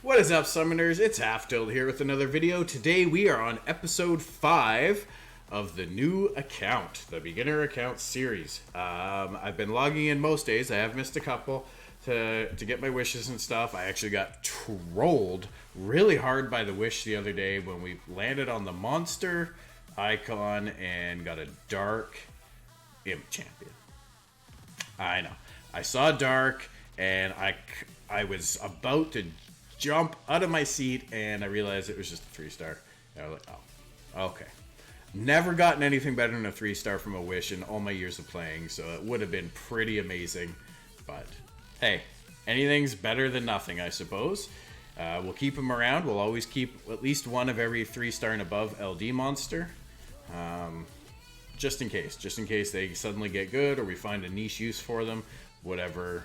What is up, summoners? It's Half-Tilt here with another video. Today we are on episode 5 of the new account, the beginner account series. I've been logging in most days. I have missed a couple to get my wishes and stuff. I actually got trolled really hard by the wish the other day when we landed on the monster icon and got a dark imp champion. I know. I saw dark and I was about to jump out of my seat and I realized it was just a 3-star. And I was like, oh, okay. Never gotten anything better than a 3-star from a wish in all my years of playing, so it would have been pretty amazing. But hey, anything's better than nothing, I suppose. We'll keep them around. We'll always keep at least one of every 3-star and above LD monster. Just in case they suddenly get good or we find a niche use for them. Whatever,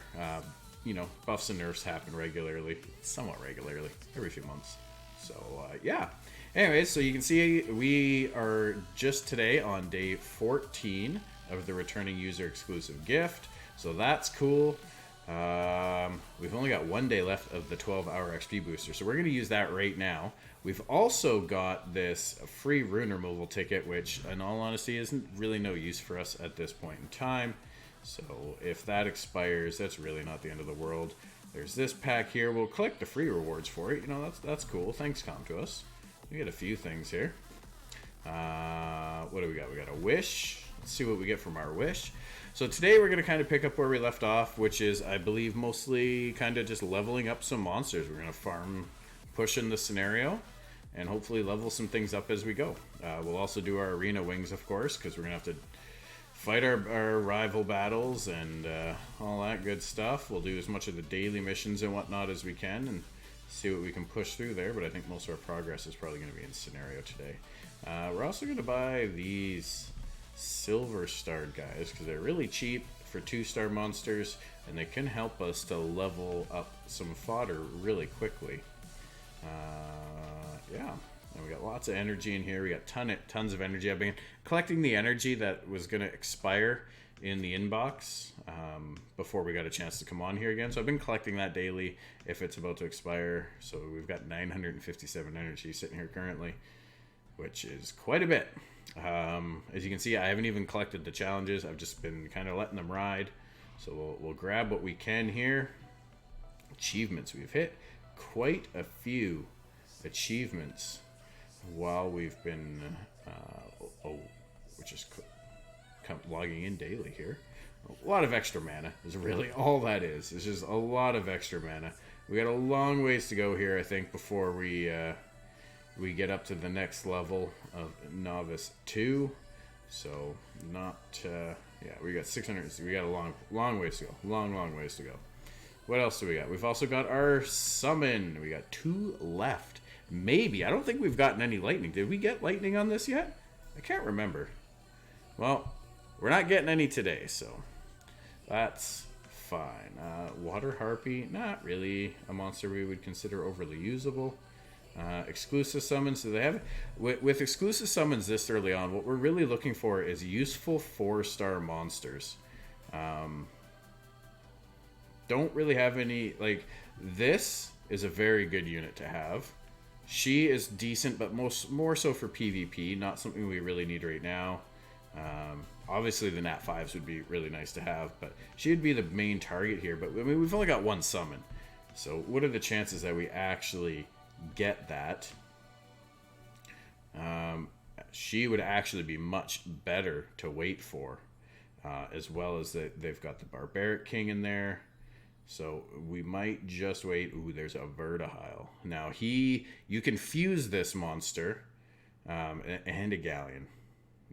buffs and nerfs happen regularly, somewhat regularly, every few months. So, yeah. Anyways, so you can see we are just today on day 14 of the returning user exclusive gift. So that's cool. We've only got 1 day left of the 12-hour XP booster, so we're going to use that right now. We've also got this free rune removal ticket, which in all honesty isn't really no use for us at this point in time. So if that expires, that's really not the end of the world. There's this pack here. We'll collect the free rewards for it. That's cool. Thanks, ComToUs. We get a few things here. What do we got? We got a wish. Let's see what we get from our wish. So today we're going to kind of pick up where we left off, which is, I believe, mostly kind of just leveling up some monsters. We're going to farm, push in the scenario, and hopefully level some things up as we go. We'll also do our arena wings, of course, because we're going to have to fight our rival battles and all that good stuff. We'll do as much of the daily missions and whatnot as we can and see what we can push through there, but I think most of our progress is probably going to be in scenario today. We're also going to buy these silver starred guys because they're really cheap for 2-star monsters and they can help us to level up some fodder really quickly. Yeah. And we got lots of energy in here. We got tons of energy. I've been collecting the energy that was going to expire in the inbox before we got a chance to come on here again. So I've been collecting that daily if it's about to expire. So we've got 957 energy sitting here currently, which is quite a bit. As you can see, I haven't even collected the challenges. I've just been kind of letting them ride. So we'll grab what we can here. Achievements. We've hit quite a few achievements while we've been which is logging in daily here. A lot of extra mana is really all that is. It's just a lot of extra mana. We got a long ways to go here, I think, before we get up to the next level of Novice 2. So we got 600. We got a long ways to go. Long ways to go. What else do we got? We've also got our summon. We got 2 left. Maybe. I don't think we've gotten any lightning. Did we get lightning on this yet? I can't remember. Well, we're not getting any today, so that's fine. Water Harpy, not really a monster we would consider overly usable. Exclusive summons. So they have with exclusive summons this early on, what we're really looking for is useful 4-star monsters. Don't really have any, like, this is a very good unit to have. She is decent, but more so for PvP, not something we really need right now. Obviously, the Nat 5s would be really nice to have, but she would be the main target here. But I mean, we've only got 1 summon, so what are the chances that we actually get that? She would actually be much better to wait for, as well as they've got the Barbaric King in there. So we might just wait. Ooh, there's a Vertihile. Now you can fuse this monster and a Galleon,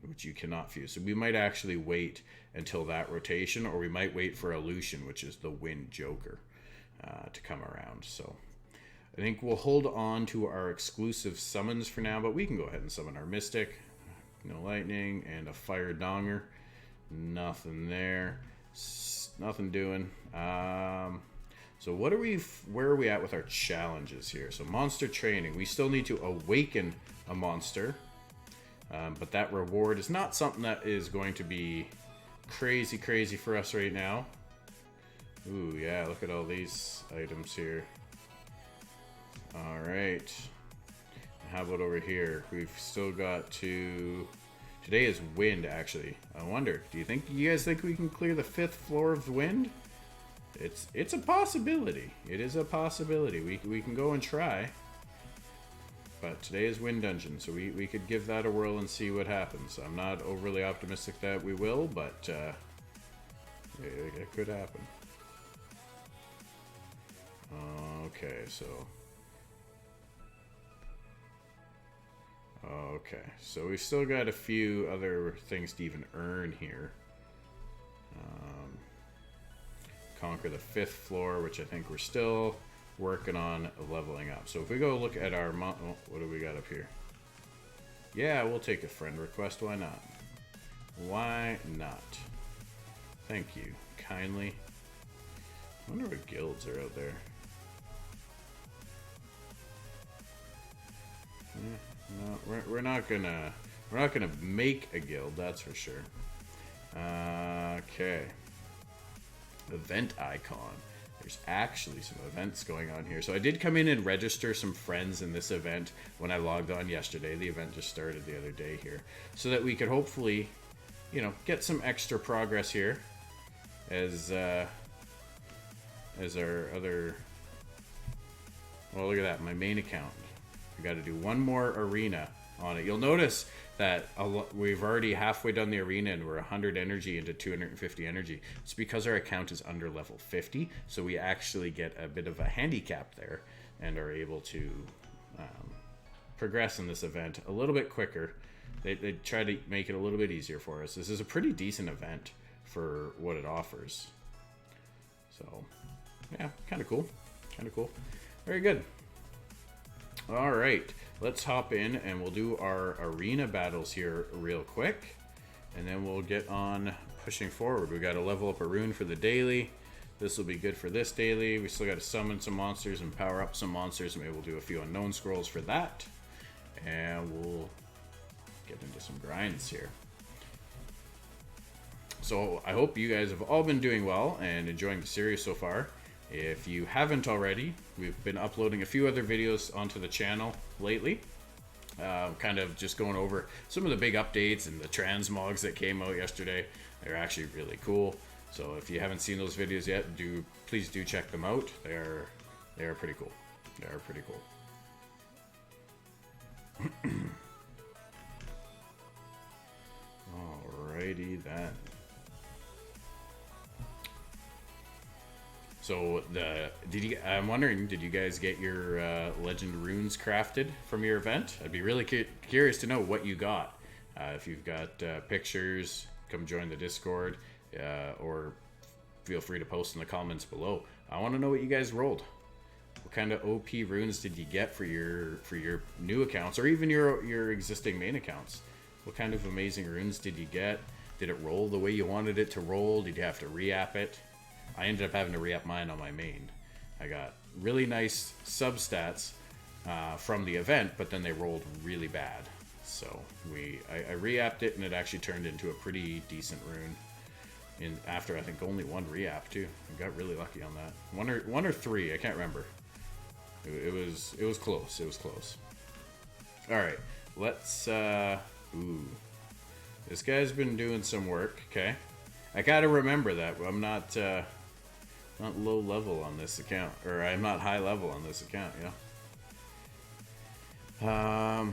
which you cannot fuse. So we might actually wait until that rotation, or we might wait for Illusion, which is the Wind Joker, to come around. So I think we'll hold on to our exclusive summons for now, but we can go ahead and summon our Mystic. No lightning and a Fire Donger. Nothing there. Nothing doing. So where are we at with our challenges here? So monster training. We still need to awaken a monster. But that reward is not something that is going to be crazy for us right now. Ooh, yeah, look at all these items here. All right. How about over here? We've still got to... Today is wind, actually. I wonder, do you guys think we can clear the 5th floor of the wind? It's a possibility. It is a possibility. We can go and try. But today is Wind Dungeon, so we could give that a whirl and see what happens. I'm not overly optimistic that we will, but it could happen. Okay, so... Okay, so we've still got a few other things to even earn here. Conquer the 5th floor, which I think we're still working on leveling up. So if we go look at our... what do we got up here? Yeah, we'll take a friend request. Why not? Why not? Thank you. Kindly. I wonder what guilds are out there. No, we're not gonna make a guild, that's for sure. Okay. Event icon. There's actually some events going on here. So I did come in and register some friends in this event when I logged on yesterday. The event just started the other day here, so that we could hopefully, you know, get some extra progress here as our other... Well, look at that, my main account. We got to do one more arena on it. You'll notice that we've already halfway done the arena and we're 100 energy into 250 energy. It's because our account is under level 50, so we actually get a bit of a handicap there and are able to progress in this event a little bit quicker. They try to make it a little bit easier for us. This is a pretty decent event for what it offers. So, yeah, kind of cool. Kind of cool. Very good. All right, let's hop in and we'll do our arena battles here real quick, and then we'll get on pushing forward. We got to level up a rune for the daily. This will be good for this daily. We still got to summon some monsters and power up some monsters. Maybe we'll do a few unknown scrolls for that, and we'll get into some grinds here. So I hope you guys have all been doing well and enjoying the series so far. If you haven't already, we've been uploading a few other videos onto the channel lately. Kind of just going over some of the big updates and the transmogs that came out yesterday. They're actually really cool. So if you haven't seen those videos yet, please do check them out. They are pretty cool. They are pretty cool. Alrighty then. So I'm wondering, did you guys get your legend runes crafted from your event? I'd be really curious to know what you got. If you've got pictures, come join the Discord, or feel free to post in the comments below. I want to know what you guys rolled. What kind of OP runes did you get for your new accounts, or even your existing main accounts? What kind of amazing runes did you get? Did it roll the way you wanted it to roll? Did you have to re-app it? I ended up having to re-up mine on my main. I got really nice substats from the event, but then they rolled really bad. So I re-apped it, and it actually turned into a pretty decent rune. After I think only one re-app too. I got really lucky on that. One or three, I can't remember. It was close. It was close. All right, let's. This guy's been doing some work. Okay, I gotta remember that I'm not low level on this account, or I'm not high level on this account. Yeah.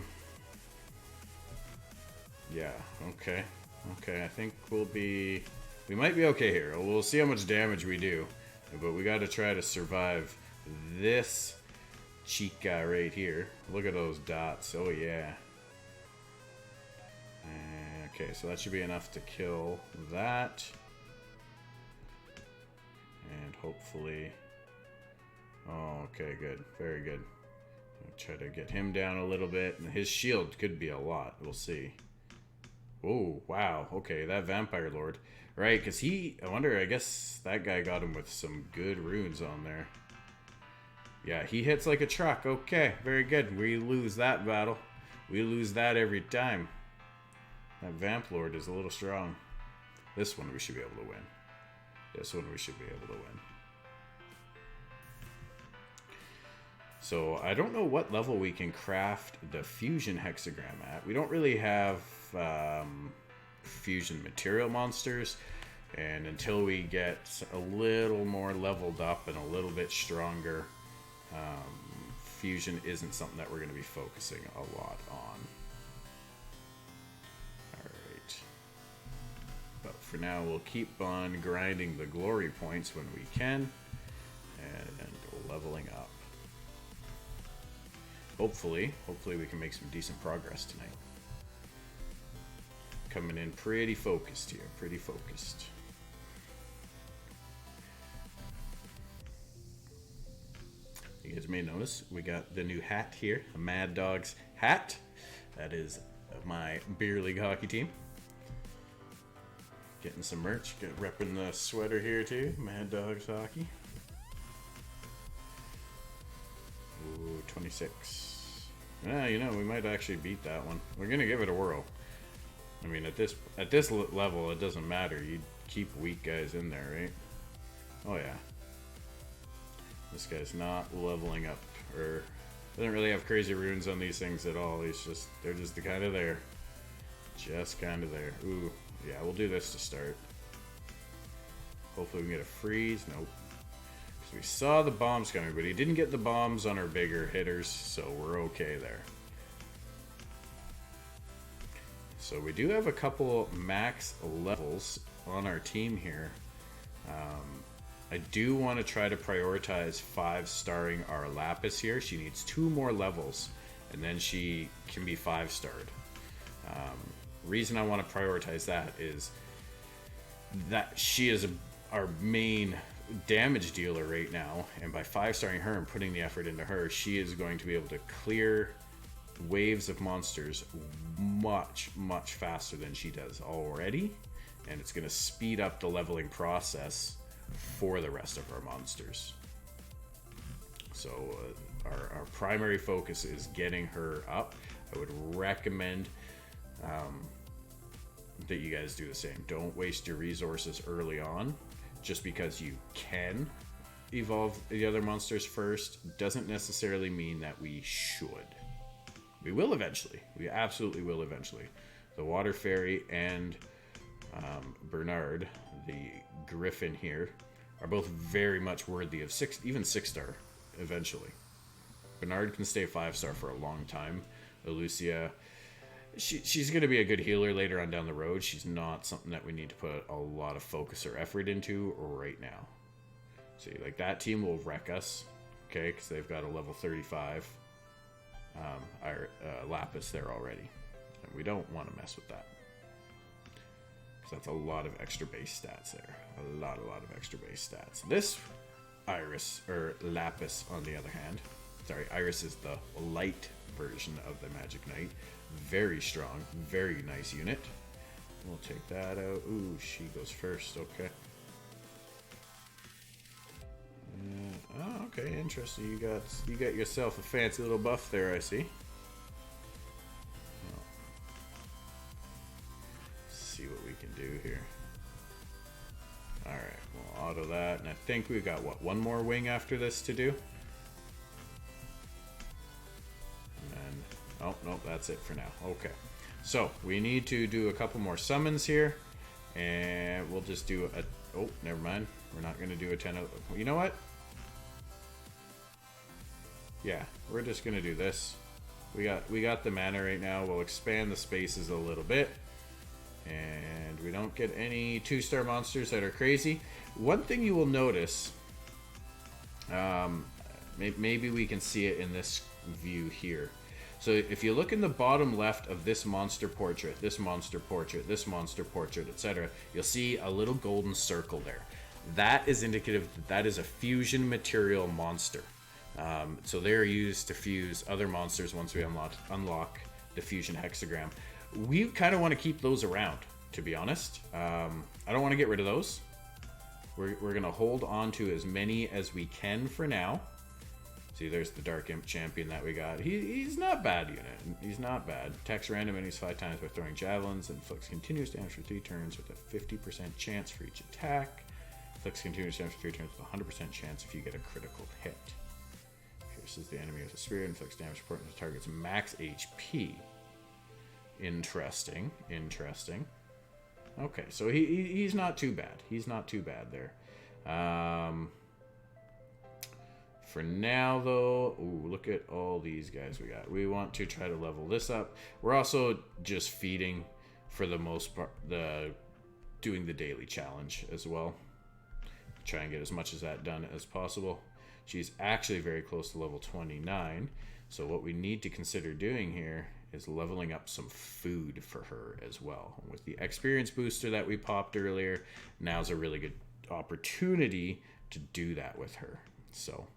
Yeah. Okay. I think we might be okay here. We'll see how much damage we do, but we got to try to survive this chica right here. Look at those dots. Oh yeah. Okay, so that should be enough to kill that. And hopefully... Oh, okay, good. Very good. I'll try to get him down a little bit. And his shield could be a lot. We'll see. Oh, wow. Okay, that Vampire Lord. Right, because I guess that guy got him with some good runes on there. Yeah, he hits like a truck. Okay, very good. We lose that battle. We lose that every time. That Vamp Lord is a little strong. This one we should be able to win. This one we should be able to win. So I don't know what level we can craft the fusion hexagram at. We don't really have fusion material monsters, and until we get a little more leveled up and a little bit stronger, fusion isn't something that we're going to be focusing a lot on. Alright. But for now, we'll keep on grinding the glory points when we can, and leveling up. Hopefully we can make some decent progress tonight. Coming in pretty focused here, pretty focused. You guys may notice we got the new hat here, a Mad Dogs hat. That is my beer league hockey team. Getting some merch, repping the sweater here too, Mad Dogs hockey. Ooh, 26. Yeah, you know, we might actually beat that one. We're gonna give it a whirl. I mean, at this level, it doesn't matter. You keep weak guys in there, right? Oh yeah. This guy's not leveling up, or doesn't really have crazy runes on these things at all. They're just kind of there. Just kind of there. Ooh, yeah, we'll do this to start. Hopefully we can get a freeze. Nope. We saw the bombs coming, but he didn't get the bombs on our bigger hitters, so we're okay there. So we do have a couple max levels on our team here. I do want to try to prioritize 5-starring our Lapis here. She needs 2 more levels, and then she can be 5-starred. Reason I want to prioritize that is that she is our main damage dealer right now, and by 5-starring her and putting the effort into her, she is going to be able to clear waves of monsters much faster than she does already, and it's going to speed up the leveling process for the rest of our monsters. So our primary focus is getting her up. I would recommend that you guys do the same. Don't waste your resources early on. Just because you can evolve the other monsters first doesn't necessarily mean that we should. We will eventually. We absolutely will eventually. The Water Fairy and Bernard, the Griffin here, are both very much worthy of even 6-star eventually. Bernard can stay 5-star for a long time. Lucia, she's going to be a good healer later on down the road. She's not something that we need to put a lot of focus or effort into right now. See, like that team will wreck us, okay, because they've got a level 35 Lapis there already. And we don't want to mess with that. So that's a lot of extra base stats there. A lot of extra base stats. This Iris, or Lapis on the other hand, sorry, Iris is the light version of the Magic Knight. Very strong, very nice unit. We'll take that out. Ooh, she goes first. Okay. Oh, okay, interesting. You got yourself a fancy little buff there, I see. Oh. Let's see what we can do here. All right, we'll auto that, and I think we've got what, 1 more wing after this to do. Oh, no, that's it for now. Okay. So, we need to do a couple more summons here. And we'll just do a... Oh, never mind. We're not going to do a 10... You know what? Yeah, we're just going to do this. We got the mana right now. We'll expand the spaces a little bit. And we don't get any 2-star monsters that are crazy. One thing you will notice... maybe we can see it in this view here. So if you look in the bottom left of this monster portrait, this monster portrait, this monster portrait, etc., you'll see a little golden circle there. That is indicative that is a fusion material monster. So they're used to fuse other monsters once we unlock the fusion hexagram. We kind of want to keep those around, to be honest. I don't want to get rid of those. We're going to hold on to as many as we can for now. See, there's the Dark Imp champion that we got. He's not bad unit. He's not bad. Attacks random enemies 5 times by throwing javelins. Inflicts continuous damage for 3 turns with a 50% chance for each attack. Inflicts continuous damage for 3 turns with a 100% chance if you get a critical hit. Here's pierces the enemy with a spear, inflicts damage proportional to target's max HP. Interesting. Interesting. Okay, so he's not too bad. He's not too bad there. For now, though, ooh, look at all these guys we got. We want to try to level this up. We're also just feeding, for the most part, doing the daily challenge as well. Try and get as much of that done as possible. She's actually very close to level 29. So what we need to consider doing here is leveling up some food for her as well. With the experience booster that we popped earlier, now's a really good opportunity to do that with her. So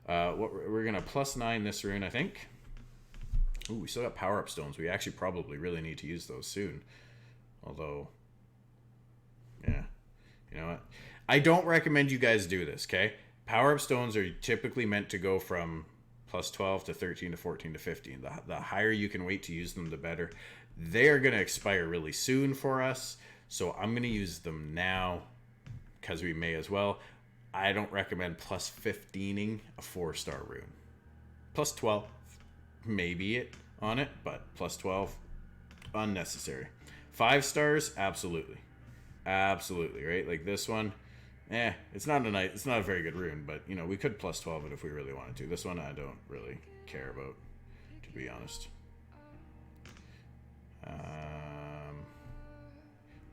we're gonna +9 this rune, I think. Ooh, we still got power-up stones. We actually probably really need to use those soon. Although, yeah, you know what? I don't recommend you guys do this, okay? Power-up stones are typically meant to go from +12 to 13 to 14 to 15. The higher you can wait to use them, the better. They're going to expire really soon for us, so I'm going to use them now because we may as well. I don't recommend +15ing a 4-star rune. +12, maybe it on it, but +12, unnecessary. 5 stars, absolutely. Absolutely, right? Like this one, it's not a very good rune, but you know, we could +12 it if we really wanted to. This one I don't really care about, to be honest.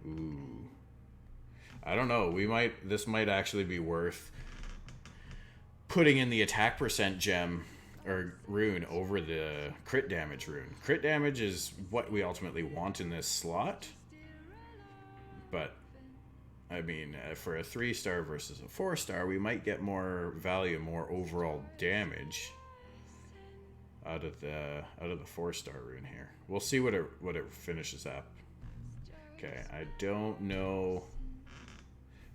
Ooh. I don't know. This might actually be worth putting in the attack percent gem or rune over the crit damage rune. Crit damage is what we ultimately want in this slot. But I mean, for a 3-star versus a 4-star, we might get more value, more overall damage out of the 4-star rune here. We'll see what it finishes up. Okay, I don't know.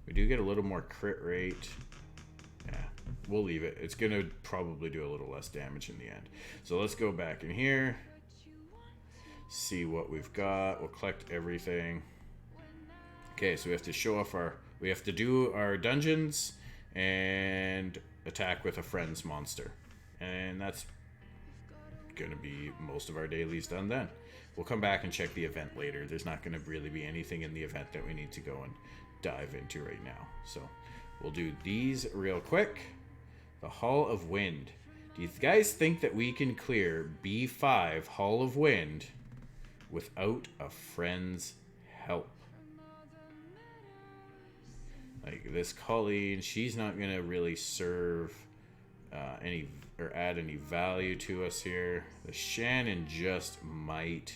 We do get a little more crit rate. Yeah, we'll leave it. It's gonna probably do a little less damage in the end. So let's go back in here, see what we've got. We'll collect everything. Okay, so we have to show off we have to do our dungeons and attack with a friend's monster. And that's gonna be most of our dailies done then. We'll come back and check the event later. There's not gonna really be anything in the event that we need to go and dive into right now. So we'll do these real quick. The Hall of Wind. Do you guys think that we can clear B5 Hall of Wind without a friend's help? Like this Colleen, she's not gonna really serve any or add any value to us here. The Shannon just might.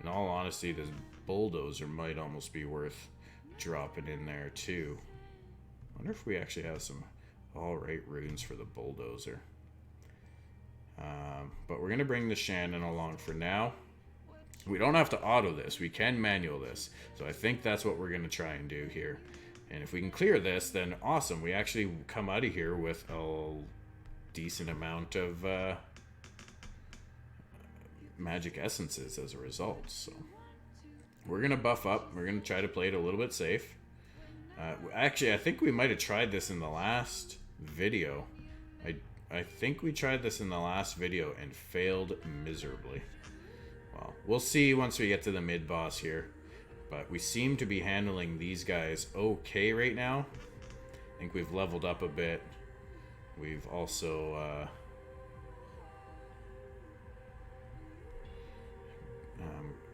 In all honesty, this Bulldozer might almost be worth dropping in there too. Wonder if we actually have some alright runes for the Bulldozer. But we're gonna bring the Shannon along for now. We don't have to auto this, we can manual this. So I think that's what we're gonna try and do here. And if we can clear this, then awesome. We actually come out of here with a decent amount of magic essences as a result. So we're going to buff up. We're going to try to play it a little bit safe. Actually, I think we might have tried this in the last video. I think we tried this in the last video and failed miserably. Well, we'll see once we get to the mid-boss here. But we seem to be handling these guys okay right now. I think we've leveled up a bit. We've also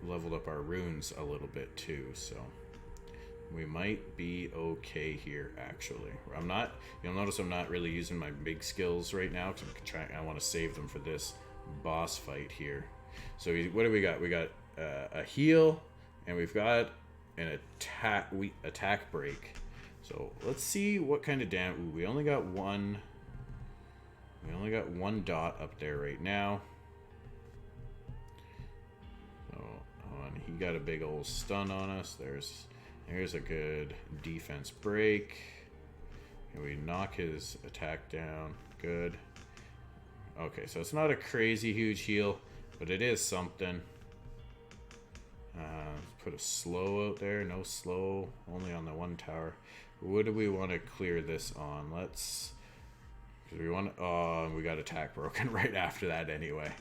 leveled up our runes a little bit too, so we might be okay here actually. You'll notice I'm not really using my big skills right now because I want to save them for this boss fight here. So what do we got? We got a heal. And we've got an attack break. So let's see what kind of damage. We only got one. We only got one dot up there right now. So he got a big old stun on us. There's a good defense break. And we knock his attack down. Good. Okay, so it's not a crazy huge heal, but it is something. Put a slow out there. No slow. Only on the one tower. What do we want to clear this on? Let's we want. Oh, we got attack broken right after that anyway.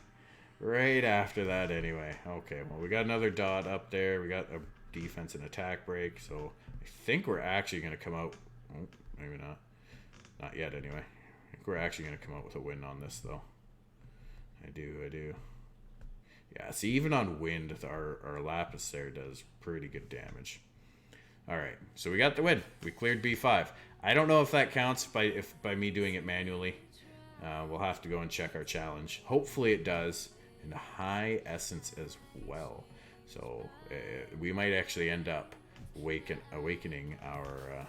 Right after that anyway. Okay, well, we got another dot up there. We got a defense and attack break. So I think we're actually going to come out. Oh, maybe not. Not yet anyway. I think we're actually going to come out with a win on this, though. I do. Yeah, see, even on wind, our Lapis there does pretty good damage. All right, so we got the win. We cleared B5. I don't know if that counts by me doing it manually. We'll have to go and check our challenge. Hopefully it does. And high essence as well. So we might actually end up awakening our...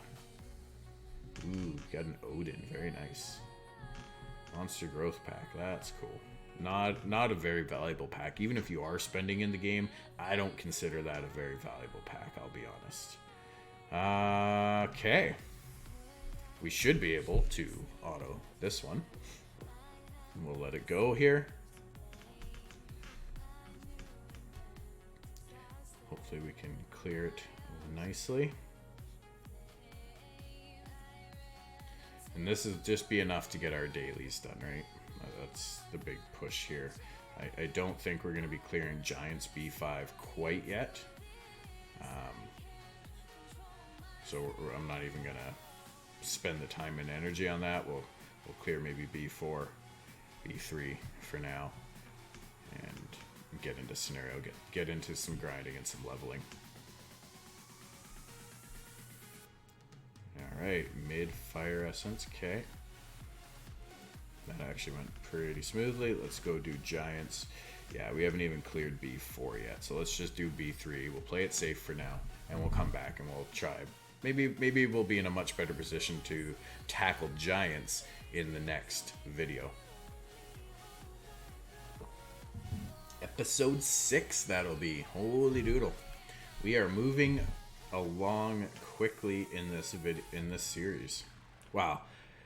Ooh, got an Odin. Very nice. Monster growth pack. That's cool. Not a very valuable pack. Even if you are spending in the game, I don't consider that a very valuable pack, I'll be honest. Okay. We should be able to auto this one. We'll let it go here. Hopefully we can clear it nicely. And this will just be enough to get our dailies done, right? That's the big push here. I don't think we're going to be clearing Giants B5 quite yet. So I'm not even going to spend the time and energy on that. We'll clear maybe B4, B3 for now. And get into scenario, get into some grinding and some leveling. Alright, mid fire essence, okay. That actually went pretty smoothly. Let's go do Giants. Yeah, we haven't even cleared B4 yet, so let's just do B3. We'll play it safe for now, and we'll come back and we'll try. Maybe we'll be in a much better position to tackle Giants in the next video. Episode 6 that'll be. Holy doodle. We are moving along quickly in this series. Wow.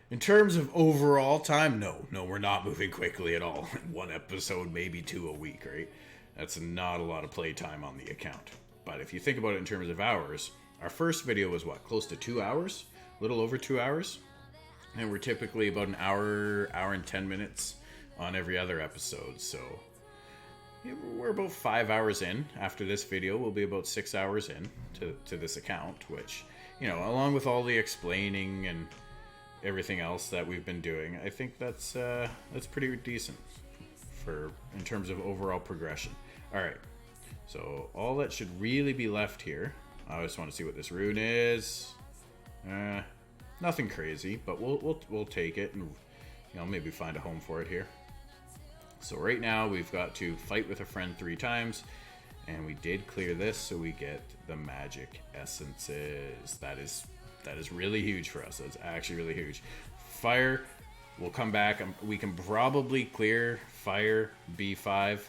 In terms of overall time, no, we're not moving quickly at all. One episode, maybe 2 a week, right? That's not a lot of play time on the account. But if you think about it in terms of hours, our first video was what, close to 2 hours? A little over 2 hours? And we're typically about an hour and 10 minutes on every other episode, so yeah, we're about 5 hours in. After this video, we'll be about 6 hours in to this account, which, you know, along with all the explaining and everything else that we've been doing, I think that's pretty decent in terms of overall progression. All right, so all that should really be left here. I just want to see what this rune is. Nothing crazy, but we'll take it and, you know, maybe find a home for it here. So right now we've got to fight with a friend 3 times, and we did clear this, so we get the magic essences. That is really huge for us. That's actually really huge. Fire, we'll come back. We can probably clear fire B5.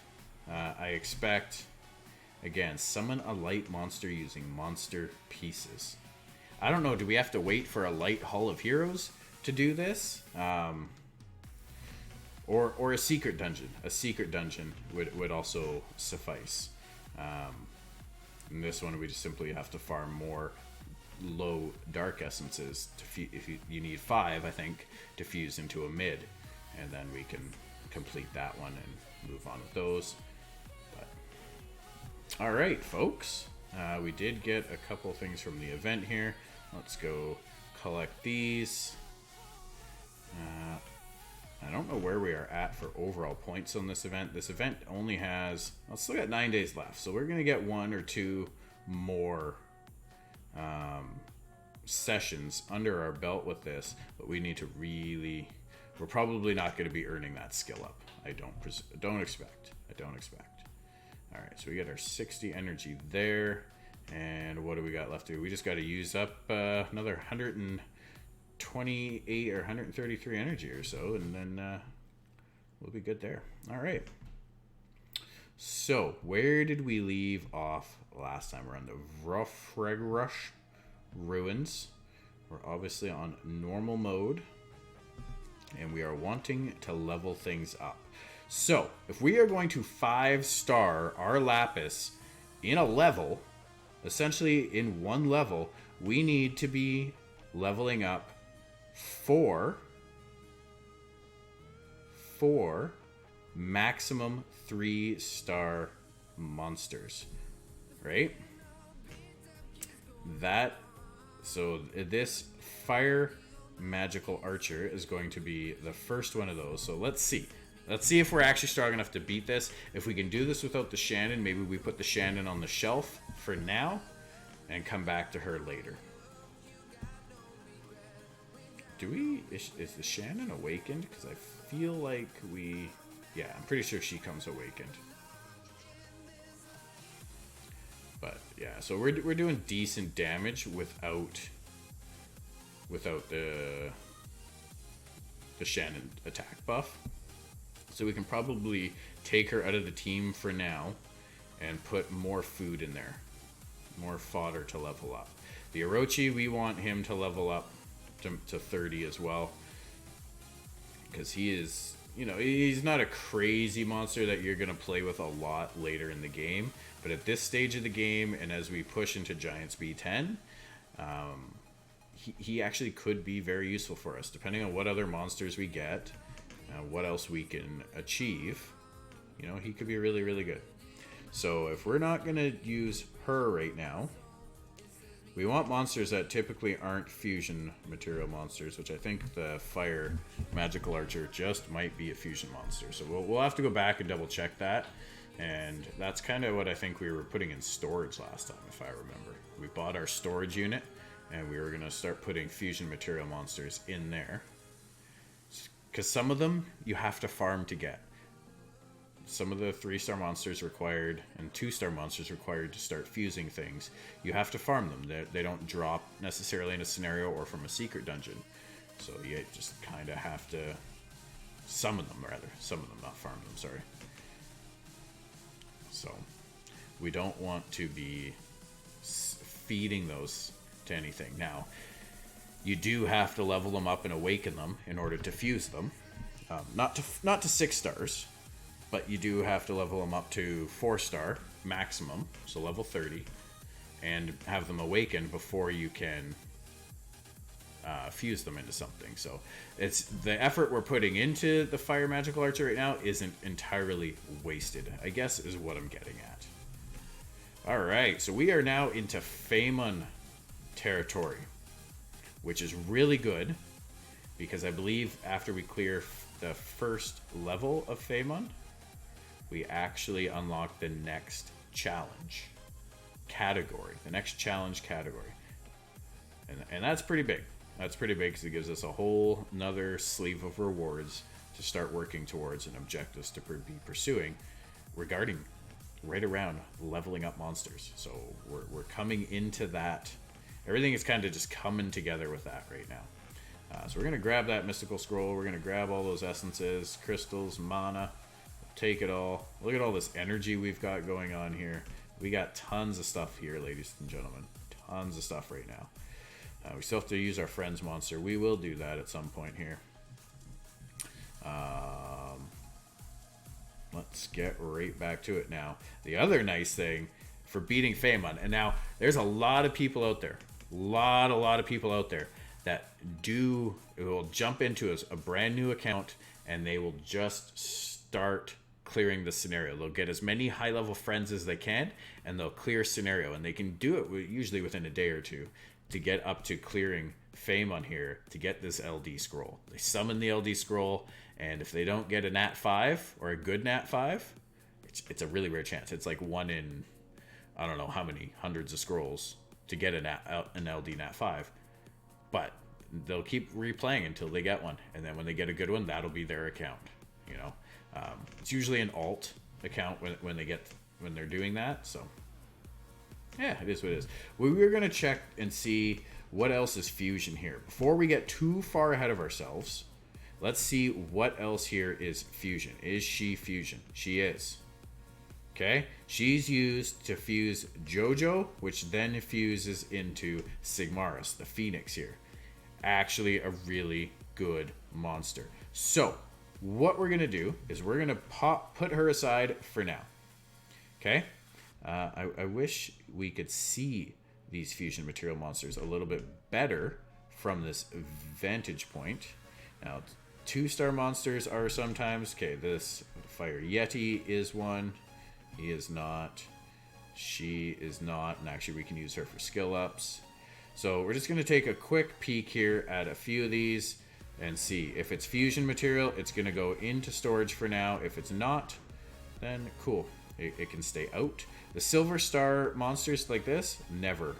I expect, again, summon a light monster using monster pieces. I don't know, do we have to wait for a light Hall of Heroes to do this? Or a secret dungeon. A secret dungeon would also suffice. In this one, we just simply have to farm more low dark essences. If you need 5, I think, to fuse into a mid. And then we can complete that one and move on with those. But alright, folks. We did get a couple things from the event here. Let's go collect these. I don't know where we are at for overall points on this event. This event only has... I'll still got 9 days left, so we're going to get 1 or 2 more sessions under our belt with this, but we need to really... We're probably not going to be earning that skill up. I don't expect. All right, so we got our 60 energy there, and what do we got left to do? We just got to use up another 128 or 133 energy or so, and then we'll be good there. All right. So, where did we leave off last time? We're on the Vrofregrush Ruins. We're obviously on normal mode, and we are wanting to level things up. So, if we are going to 5-star our Lapis in a level, essentially in one level, we need to be leveling up 4 4 maximum 3-star monsters, right? So this fire magical archer is going to be the first one of those. So let's see if we're actually strong enough to beat this. If we can do this without the Shannon, maybe we put the Shannon on the shelf for now and come back to her later. Is the Shannon awakened? Because I feel like yeah, I'm pretty sure she comes awakened. But yeah, so we're doing decent damage without the Shannon attack buff. So we can probably take her out of the team for now and put more food in there. More fodder to level up. The Orochi, we want him to level up to 30 as well. Because he is, he's not a crazy monster that you're going to play with a lot later in the game. But at this stage of the game, and as we push into Giants B10, he actually could be very useful for us, depending on what other monsters we get, what else we can achieve. He could be really, really good. So if we're not going to use her right now, we want monsters that typically aren't fusion material monsters, which I think the fire magical archer just might be a fusion monster. So we'll have to go back and double check that. And that's kind of what I think we were putting in storage last time, if I remember. We bought our storage unit, and we were going to start putting fusion material monsters in there. Because some of them you have to farm to get. Some of the 3-star monsters required and 2-star monsters required to start fusing things, you have to farm them. They don't drop necessarily in a scenario or from a secret dungeon. So you just kind of have to summon them, rather. Summon them, not farm them, sorry. So we don't want to be feeding those to anything. Now, you do have to level them up and awaken them in order to fuse them. Not to 6 stars, but you do have to level them up to 4-star maximum, so level 30, and have them awaken before you can fuse them into something. So it's the effort we're putting into the fire magical archer right now isn't entirely wasted, I guess, is what I'm getting at. All right, so we are now into Famon territory, which is really good because I believe after we clear the first level of Famon, we actually unlock the next challenge category, and that's pretty big. That's pretty big because it gives us a whole nother sleeve of rewards to start working towards and objectives to be pursuing regarding right around leveling up monsters. So we're coming into that. Everything is kind of just coming together with that right now. So we're going to grab that mystical scroll. We're going to grab all those essences, crystals, mana. Take it all. Look at all this energy we've got going on here. We got tons of stuff here, ladies and gentlemen. Tons of stuff right now. We still have to use our friend's monster. We will do that at some point here. Let's get right back to it now. The other nice thing for beating Famon, and now there's a lot of people out there, a lot of people out there that will jump into a brand new account and they will just start clearing the scenario. They'll get as many high-level friends as they can, and they'll clear scenario, and they can do it usually within a day or two to get up to clearing Famon here to get this LD scroll. They summon the LD scroll, and if they don't get a Nat 5 or a good Nat 5, it's a really rare chance. It's like 1 in, I don't know how many hundreds of scrolls to get an LD Nat 5. But they'll keep replaying until they get one, and then when they get a good one, that'll be their account. It's usually an alt account when they're doing that. So yeah, it is what it is. We're gonna check and see what else is fusion here before we get too far ahead of ourselves. Let's see what else here is fusion. Is she fusion? She is. Okay, she's used to fuse Jojo, which then fuses into Sigmarus, the Phoenix here. Actually a really good monster. So what we're gonna do is we're gonna put her aside for now. Okay, I wish we could see these fusion material monsters a little bit better from this vantage point. Now, 2-star monsters are sometimes. Okay, this Fire Yeti is one. He is not. She is not. And actually, we can use her for skill ups. So we're just going to take a quick peek here at a few of these and see. If it's fusion material, it's going to go into storage for now. If it's not, then cool. It can stay out. The silver star monsters like this, never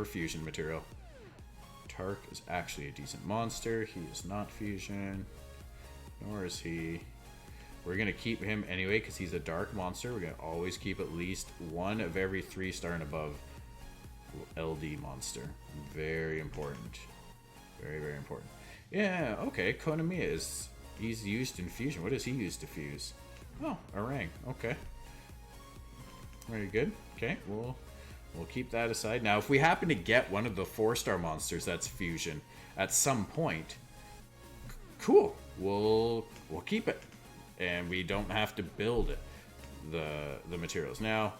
fusion material. Tark is actually a decent monster. He is not fusion, nor is he. We're going to keep him anyway because he's a dark monster. We're going to always keep at least one of every 3-star and above LD monster. Very important. Very, very important. Yeah, okay. Konamiya he's used in fusion. What does he use to fuse? Oh, Orang. Okay. Very good. Okay, we'll keep that aside. Now, if we happen to get one of the 4-star monsters that's fusion at some point, cool. We'll keep it, and we don't have to build it, the materials. Now,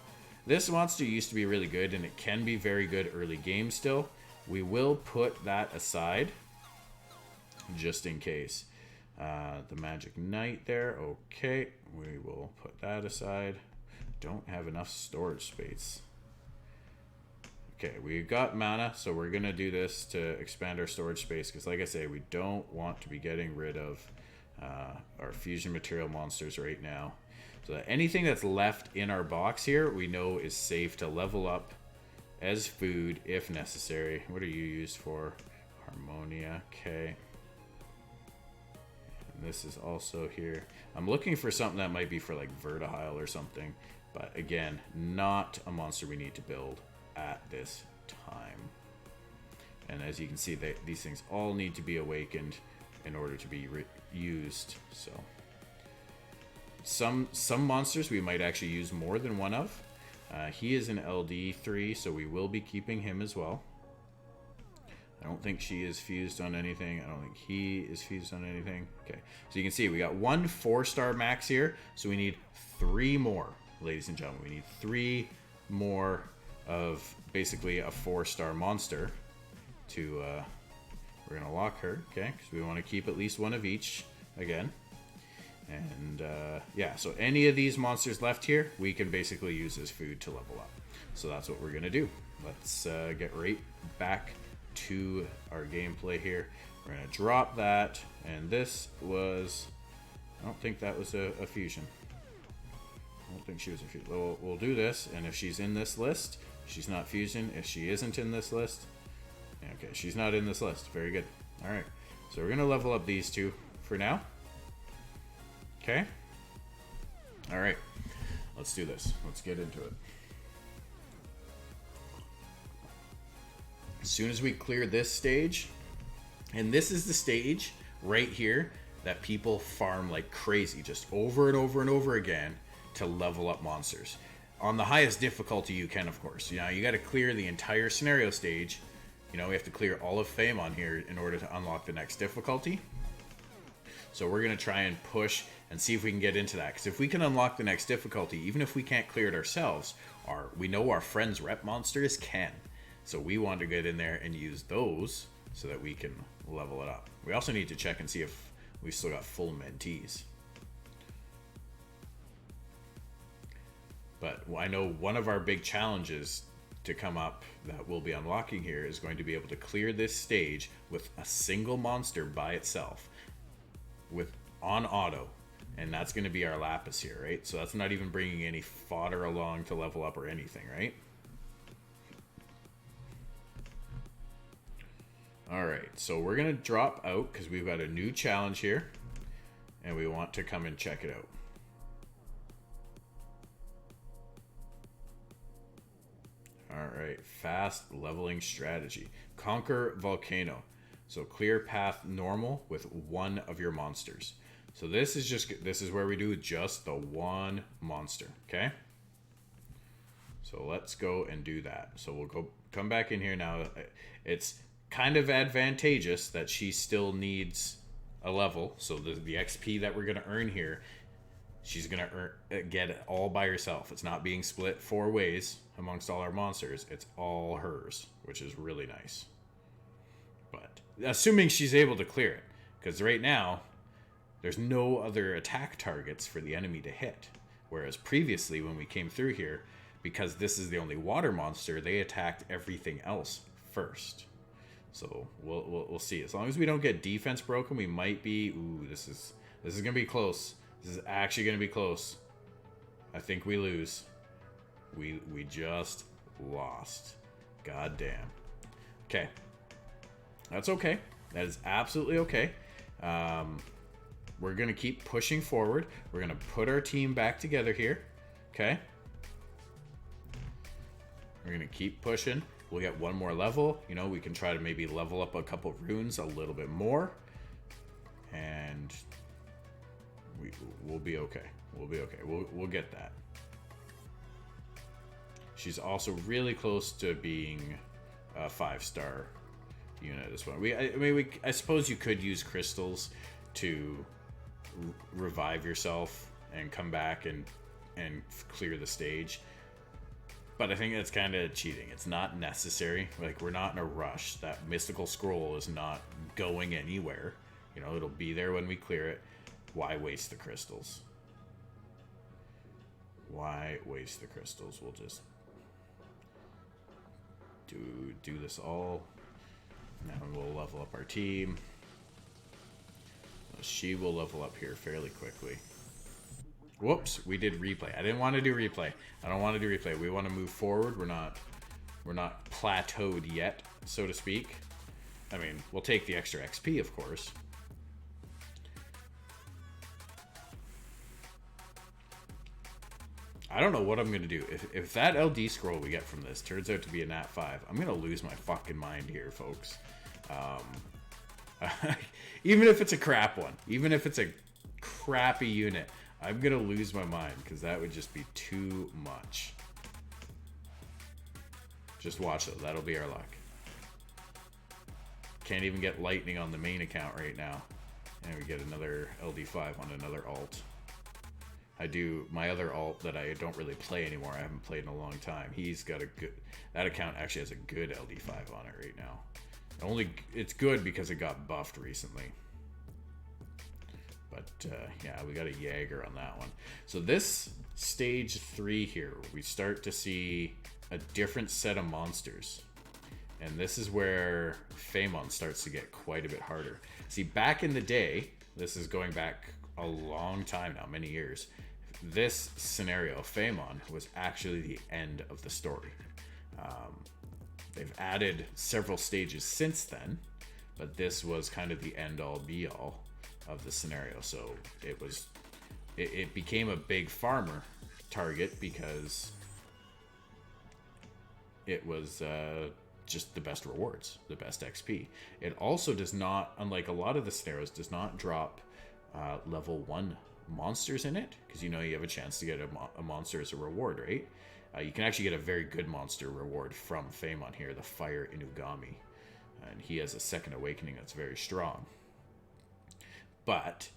this monster used to be really good, and it can be very good early game still. We will put that aside just in case. The Magic Knight there. Okay, we will put that aside. Don't have enough storage space. Okay, we've got mana, so we're going to do this to expand our storage space, because like I say, we don't want to be getting rid of our fusion material monsters right now. So that anything that's left in our box here, we know is safe to level up as food if necessary. What are you used for? Harmonia, okay. And this is also here. I'm looking for something that might be for like Vertihile or something, but again, not a monster we need to build at this time. And as you can see, these things all need to be awakened in order to be used. So some monsters we might actually use more than one of. He is an LD3, so we will be keeping him as well. I don't think she is fused on anything. I don't think he is fused on anything. Okay, so you can see we got 1 4-star max here, so we need 3 more, ladies and gentlemen. We need 3 more of basically a 4-star monster to we're gonna lock her, okay, because we want to keep at least one of each again. And yeah, so any of these monsters left here we can basically use as food to level up. So that's what we're gonna do. Let's get right back to our gameplay here. We're gonna drop that, and this was, I don't think that was a fusion. I don't think she was a fusion. We'll do this, and if she's in this list, she's not fusion. If she isn't in this list, okay, she's not in this list. Very good. All right, so we're gonna level up these two for now. Okay. All right, let's do this. Let's get into it. As soon as we clear this stage, and this is the stage right here that people farm like crazy, just over and over and over again to level up monsters. On the highest difficulty you can, of course. You know, you got to clear the entire scenario stage. You know, we have to clear all of Fame on here in order to unlock the next difficulty. So we're going to try and push and see if we can get into that. Because if we can unlock the next difficulty, even if we can't clear it ourselves, we know our friends' rep monsters can. So we want to get in there and use those so that we can level it up. We also need to check and see if we still got full mentees. But I know one of our big challenges to come up that we'll be unlocking here is going to be able to clear this stage with a single monster by itself on auto. And that's going to be our Lapis here, right? So that's not even bringing any fodder along to level up or anything, right? All right, so we're going to drop out because we've got a new challenge here, and we want to come and check it out. All right, fast leveling strategy. Conquer Volcano. So clear path normal with one of your monsters. So this is where we do just the one monster, okay? So let's go and do that. So we'll come back in here now. It's kind of advantageous that she still needs a level. So the XP that we're going to earn here, she's going to get it all by herself. It's not being split 4 ways amongst all our monsters. It's all hers, which is really nice. But assuming she's able to clear it, because right now There's no other attack targets for the enemy to hit. Whereas previously, when we came through here, because this is the only water monster, they attacked everything else first. So we'll see. As long as we don't get defense broken, we might be. Ooh, this is gonna be close. This is actually gonna be close. I think we lose. We just lost. God damn. Okay. That's okay. That is absolutely okay. We're going to keep pushing forward. We're going to put our team back together here. Okay. We're going to keep pushing. We'll get one more level. You know, we can try to maybe level up a couple runes a little bit more. And we'll be okay. We'll be okay. We'll get that. She's also really close to being a 5-star unit as well. I suppose you could use crystals to revive yourself and come back and clear the stage. But I think that's kind of cheating. It's not necessary. Like, we're not in a rush. That mystical scroll is not going anywhere. You know, it'll be there when we clear it. Why waste the crystals? Why waste the crystals? We'll just do this all. Now we'll level up our team. She will level up here fairly quickly. Whoops, we did replay. I didn't want to do replay. I don't want to do replay. We want to move forward. We're not plateaued yet, so to speak. I mean, we'll take the extra XP, of course. I don't know what I'm going to do. If that LD scroll we get from this turns out to be a Nat 5, I'm going to lose my fucking mind here, folks. Even if it's a crap one, even if it's a crappy unit, I'm going to lose my mind because that would just be too much. Just watch it. That'll be our luck. Can't even get lightning on the main account right now. And we get another LD5 on another alt. I do my other alt that I don't really play anymore. I haven't played in a long time. He's got a good... That account actually has a good LD5 on it right now. It's good because it got buffed recently. But yeah, we got a Jaeger on that one. So this stage 3 here, we start to see a different set of monsters. And this is where Phaemon starts to get quite a bit harder. See, back in the day, this is going back a long time now, many years, this scenario, Phaemon, was actually the end of the story. They've added several stages since then, but this was kind of the end-all be-all of the scenario. So it became a big farmer target because it was just the best rewards, the best XP. It also does not, unlike a lot of the scenarios, does not drop level 1 monsters in it, because you know you have a chance to get a monster as a reward, right? You can actually get a very good monster reward from Phaemon here, the Fire Inugami. And he has a second awakening that's very strong. But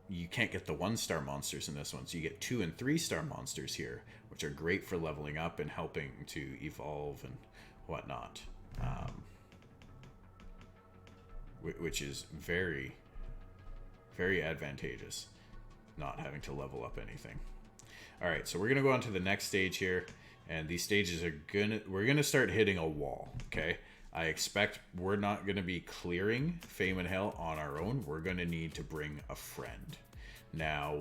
you can't get the 1-star monsters in this one, so you get 2- and 3-star monsters here, which are great for leveling up and helping to evolve and whatnot. Which is very, very advantageous, not having to level up anything. All right, so we're gonna go on to the next stage here, and these stages are we're gonna start hitting a wall. Okay, I expect we're not gonna be clearing Fame and Hell on our own. We're gonna need to bring a friend. Now,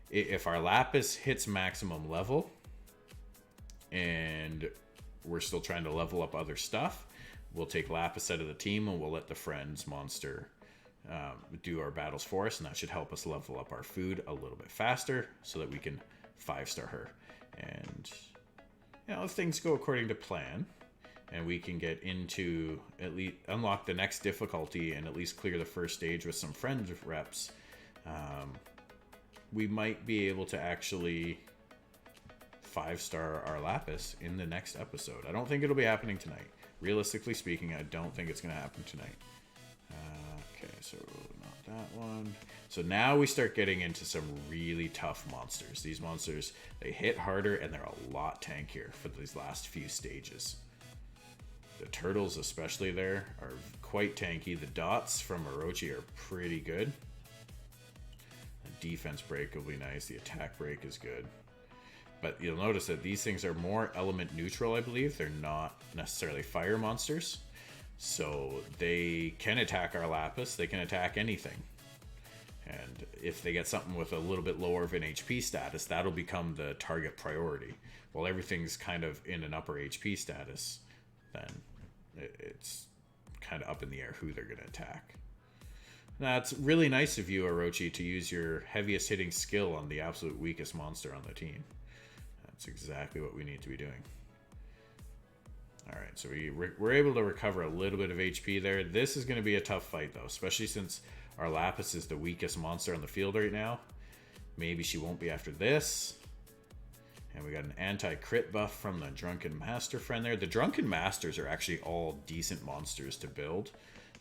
if our Lapis hits maximum level, and we're still trying to level up other stuff, we'll take Lapis out of the team and we'll let the friends monster do our battles for us, and that should help us level up our food a little bit faster so that we can 5-star her. And you know, if things go according to plan and we can get into, at least unlock the next difficulty and at least clear the first stage with some friend reps, we might be able to actually 5-star our Lapis in the next episode. I don't think it'll be happening tonight. Realistically speaking, I don't think it's going to happen tonight. Okay, so not that one. So now we start getting into some really tough monsters. These monsters, they hit harder and they're a lot tankier for these last few stages. The turtles, especially there, are quite tanky. The dots from Orochi are pretty good. The defense break will be nice. The attack break is good. But you'll notice that these things are more element neutral, I believe. They're not necessarily fire monsters. So they can attack our Lapis. They can attack anything. And if they get something with a little bit lower of an HP status, that'll become the target priority. While everything's kind of in an upper HP status, then it's kind of up in the air who they're going to attack. Now, it's really nice of you, Orochi, to use your heaviest hitting skill on the absolute weakest monster on the team. That's exactly what we need to be doing. Alright, so we're able to recover a little bit of HP there. This is going to be a tough fight, though, especially since our Lapis is the weakest monster on the field right now. Maybe she won't be after this. And we got an anti-crit buff from the Drunken Master friend there. The Drunken Masters are actually all decent monsters to build.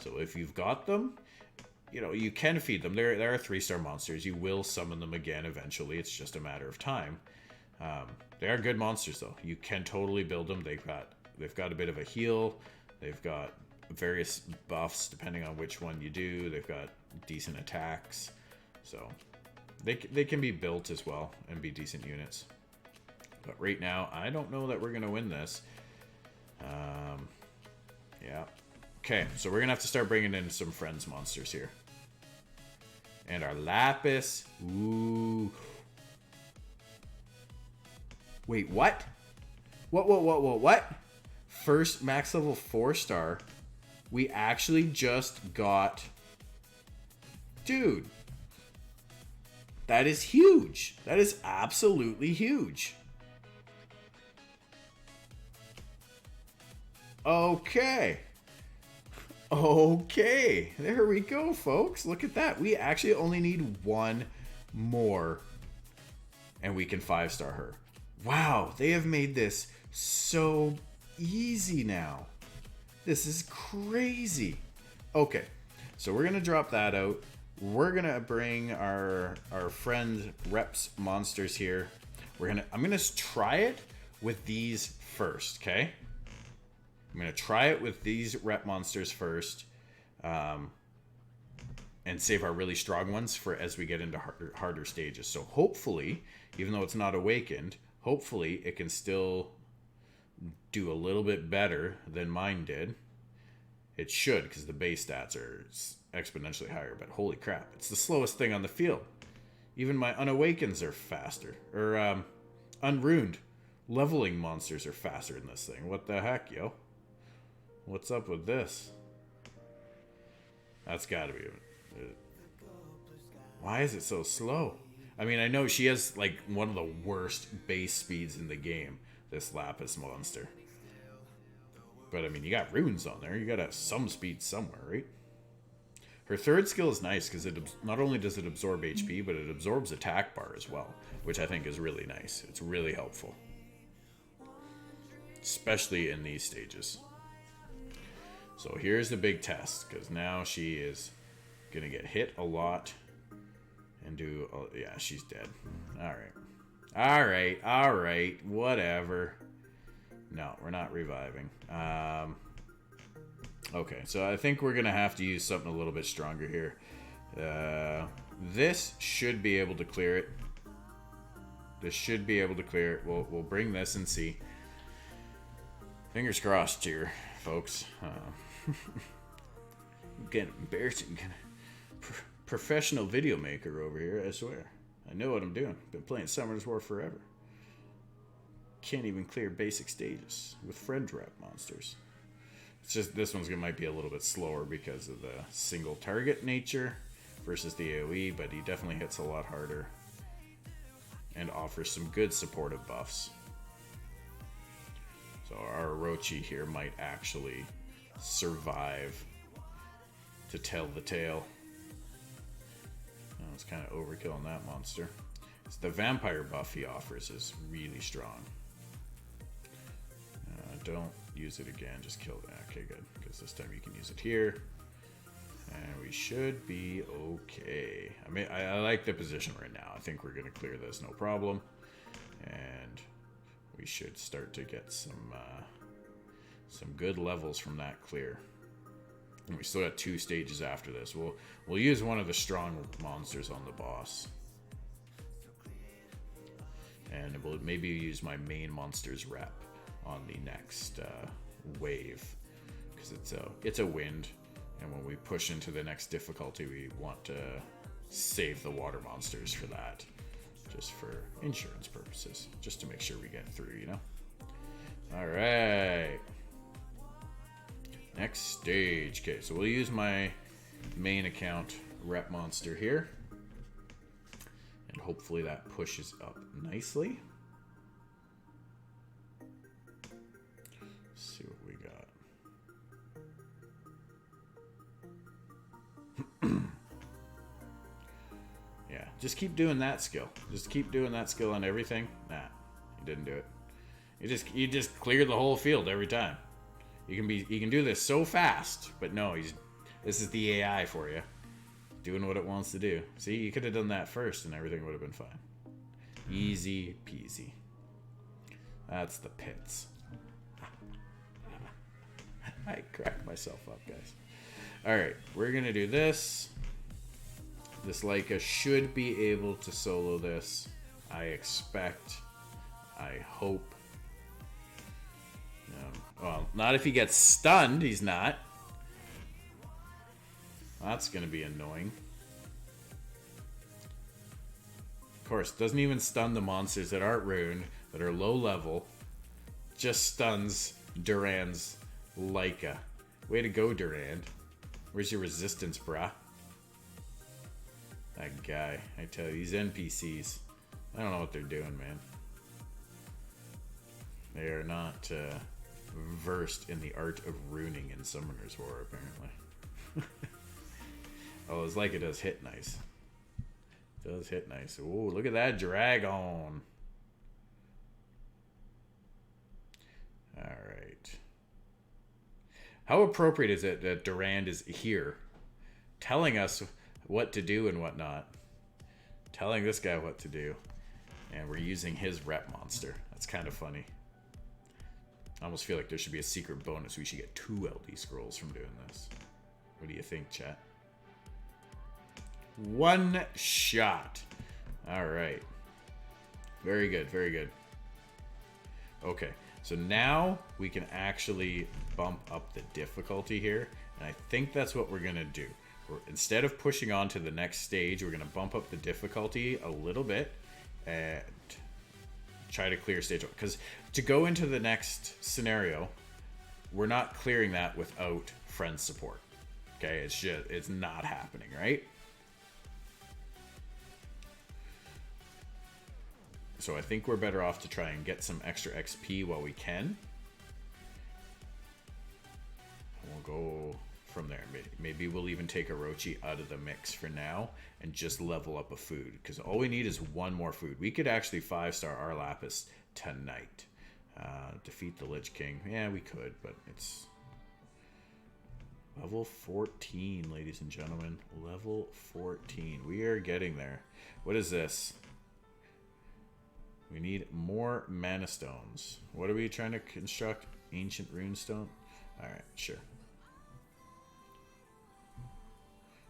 So if you've got them, you know, you can feed them. There are 3-star monsters. You will summon them again eventually. It's just a matter of time. They are good monsters, though. You can totally build them. They've got a bit of a heal. They've got various buffs depending on which one you do. They've got decent attacks. So they can be built as well and be decent units. But right now, I don't know that we're going to win this. Yeah. Okay, so we're going to have to start bringing in some friends monsters here. And our Lapis. Ooh. Wait, what? What? First max level 4-star. We actually just got... Dude. That is huge. That is absolutely huge. Okay. Okay. There we go, folks. Look at that. We actually only need one more. And we can 5-star her. Wow. They have made this so easy now. This is crazy. Okay. So we're going to drop that out. We're going to bring our friend reps monsters here. I'm going to try it with these first, okay? I'm going to try it with these rep monsters first, and save our really strong ones for as we get into harder stages. So hopefully, even though it's not awakened, hopefully it can still do a little bit better than mine did. It should, because the base stats are exponentially higher, but holy crap, it's the slowest thing on the field. Even my unawakens are faster, or unruined. Leveling monsters are faster in this thing. What the heck, yo? What's up with this? That's gotta be... Why is it so slow? I mean, I know she has, like, one of the worst base speeds in the game, this Lapis monster. But, I mean, you got runes on there. You gotta have some speed somewhere, right? Her third skill is nice, because not only does it absorb HP, but it absorbs attack bar as well, which I think is really nice. It's really helpful. Especially in these stages. So here's the big test, because now she is going to get hit a lot and do... Oh, yeah, she's dead. All right, whatever. No, we're not reviving. Okay, so I think we're going to have to use something a little bit stronger here. This should be able to clear it. This should be able to clear it. We'll bring this and see. Fingers crossed here, folks. I'm getting embarrassing. Professional video maker over here, I swear. I know what I'm doing. Been playing Summoners War forever. Can't even clear basic stages with friend rep monsters. It's just this one's might be a little bit slower because of the single target nature versus the AoE, but he definitely hits a lot harder and offers some good supportive buffs. So our Orochi here might actually survive to tell the tale. Oh, it's kind of overkill on that monster. It's the vampire buff he offers is really strong. Don't use it again, just kill it. Okay, good, because this time you can use it here. And we should be okay. I mean, I like the position right now. I think we're going to clear this, no problem. And we should start to get some Some good levels from that clear. And we still got 2 stages after this. We'll use one of the strong monsters on the boss. And we'll maybe use my main monster's rep on the next wave. Because it's a wind. And when we push into the next difficulty, we want to save the water monsters for that. Just for insurance purposes. Just to make sure we get through, you know? Alright. Next stage. Okay, so we'll use my main account rep monster here. And hopefully that pushes up nicely. Let's see what we got. Yeah, just keep doing that skill. Just keep doing that skill on everything. Nah, you didn't do it. You just clear the whole field every time. You can do this so fast, but no, this is the AI for you. Doing what it wants to do. See, you could have done that first and everything would have been fine. Easy peasy. That's the pits. I cracked myself up, guys. Alright, we're going to do this. This Leica should be able to solo this. I expect. I hope. Well, not if he gets stunned. He's not. That's going to be annoying. Of course, doesn't even stun the monsters that aren't ruined, that are low level. Just stuns Durand's Leica. Way to go, Durand. Where's your resistance, brah? That guy. I tell you, these NPCs. I don't know what they're doing, man. They are not versed in the art of ruining in Summoner's War, apparently. Oh, it's like it does hit nice. It does hit nice. Ooh, look at that dragon. Alright. How appropriate is it that Durand is here, telling us what to do and what not? Telling this guy what to do. And we're using his rep monster. That's kind of funny. I almost feel like there should be a secret bonus. We should get 2 LD scrolls from doing this. What do you think, chat? 1 shot. Alright. Very good, very good. Okay, so now we can actually bump up the difficulty here. And I think that's what we're going to do. Instead of pushing on to the next stage, we're going to bump up the difficulty a little bit. And try to clear stage 1. Because to go into the next scenario, we're not clearing that without friend support. Okay, it's not happening, right? So I think we're better off to try and get some extra XP while we can. And we'll go from there. Maybe we'll even take Orochi out of the mix for now and just level up a food, because all we need is 1 more food. We could actually 5-star our Lapis tonight. Defeat the Lich King. Yeah, we could, but it's level 14, ladies and gentlemen. Level 14. We are getting there. What is this? We need more mana stones. What are we trying to construct? Ancient runestone? Alright, sure.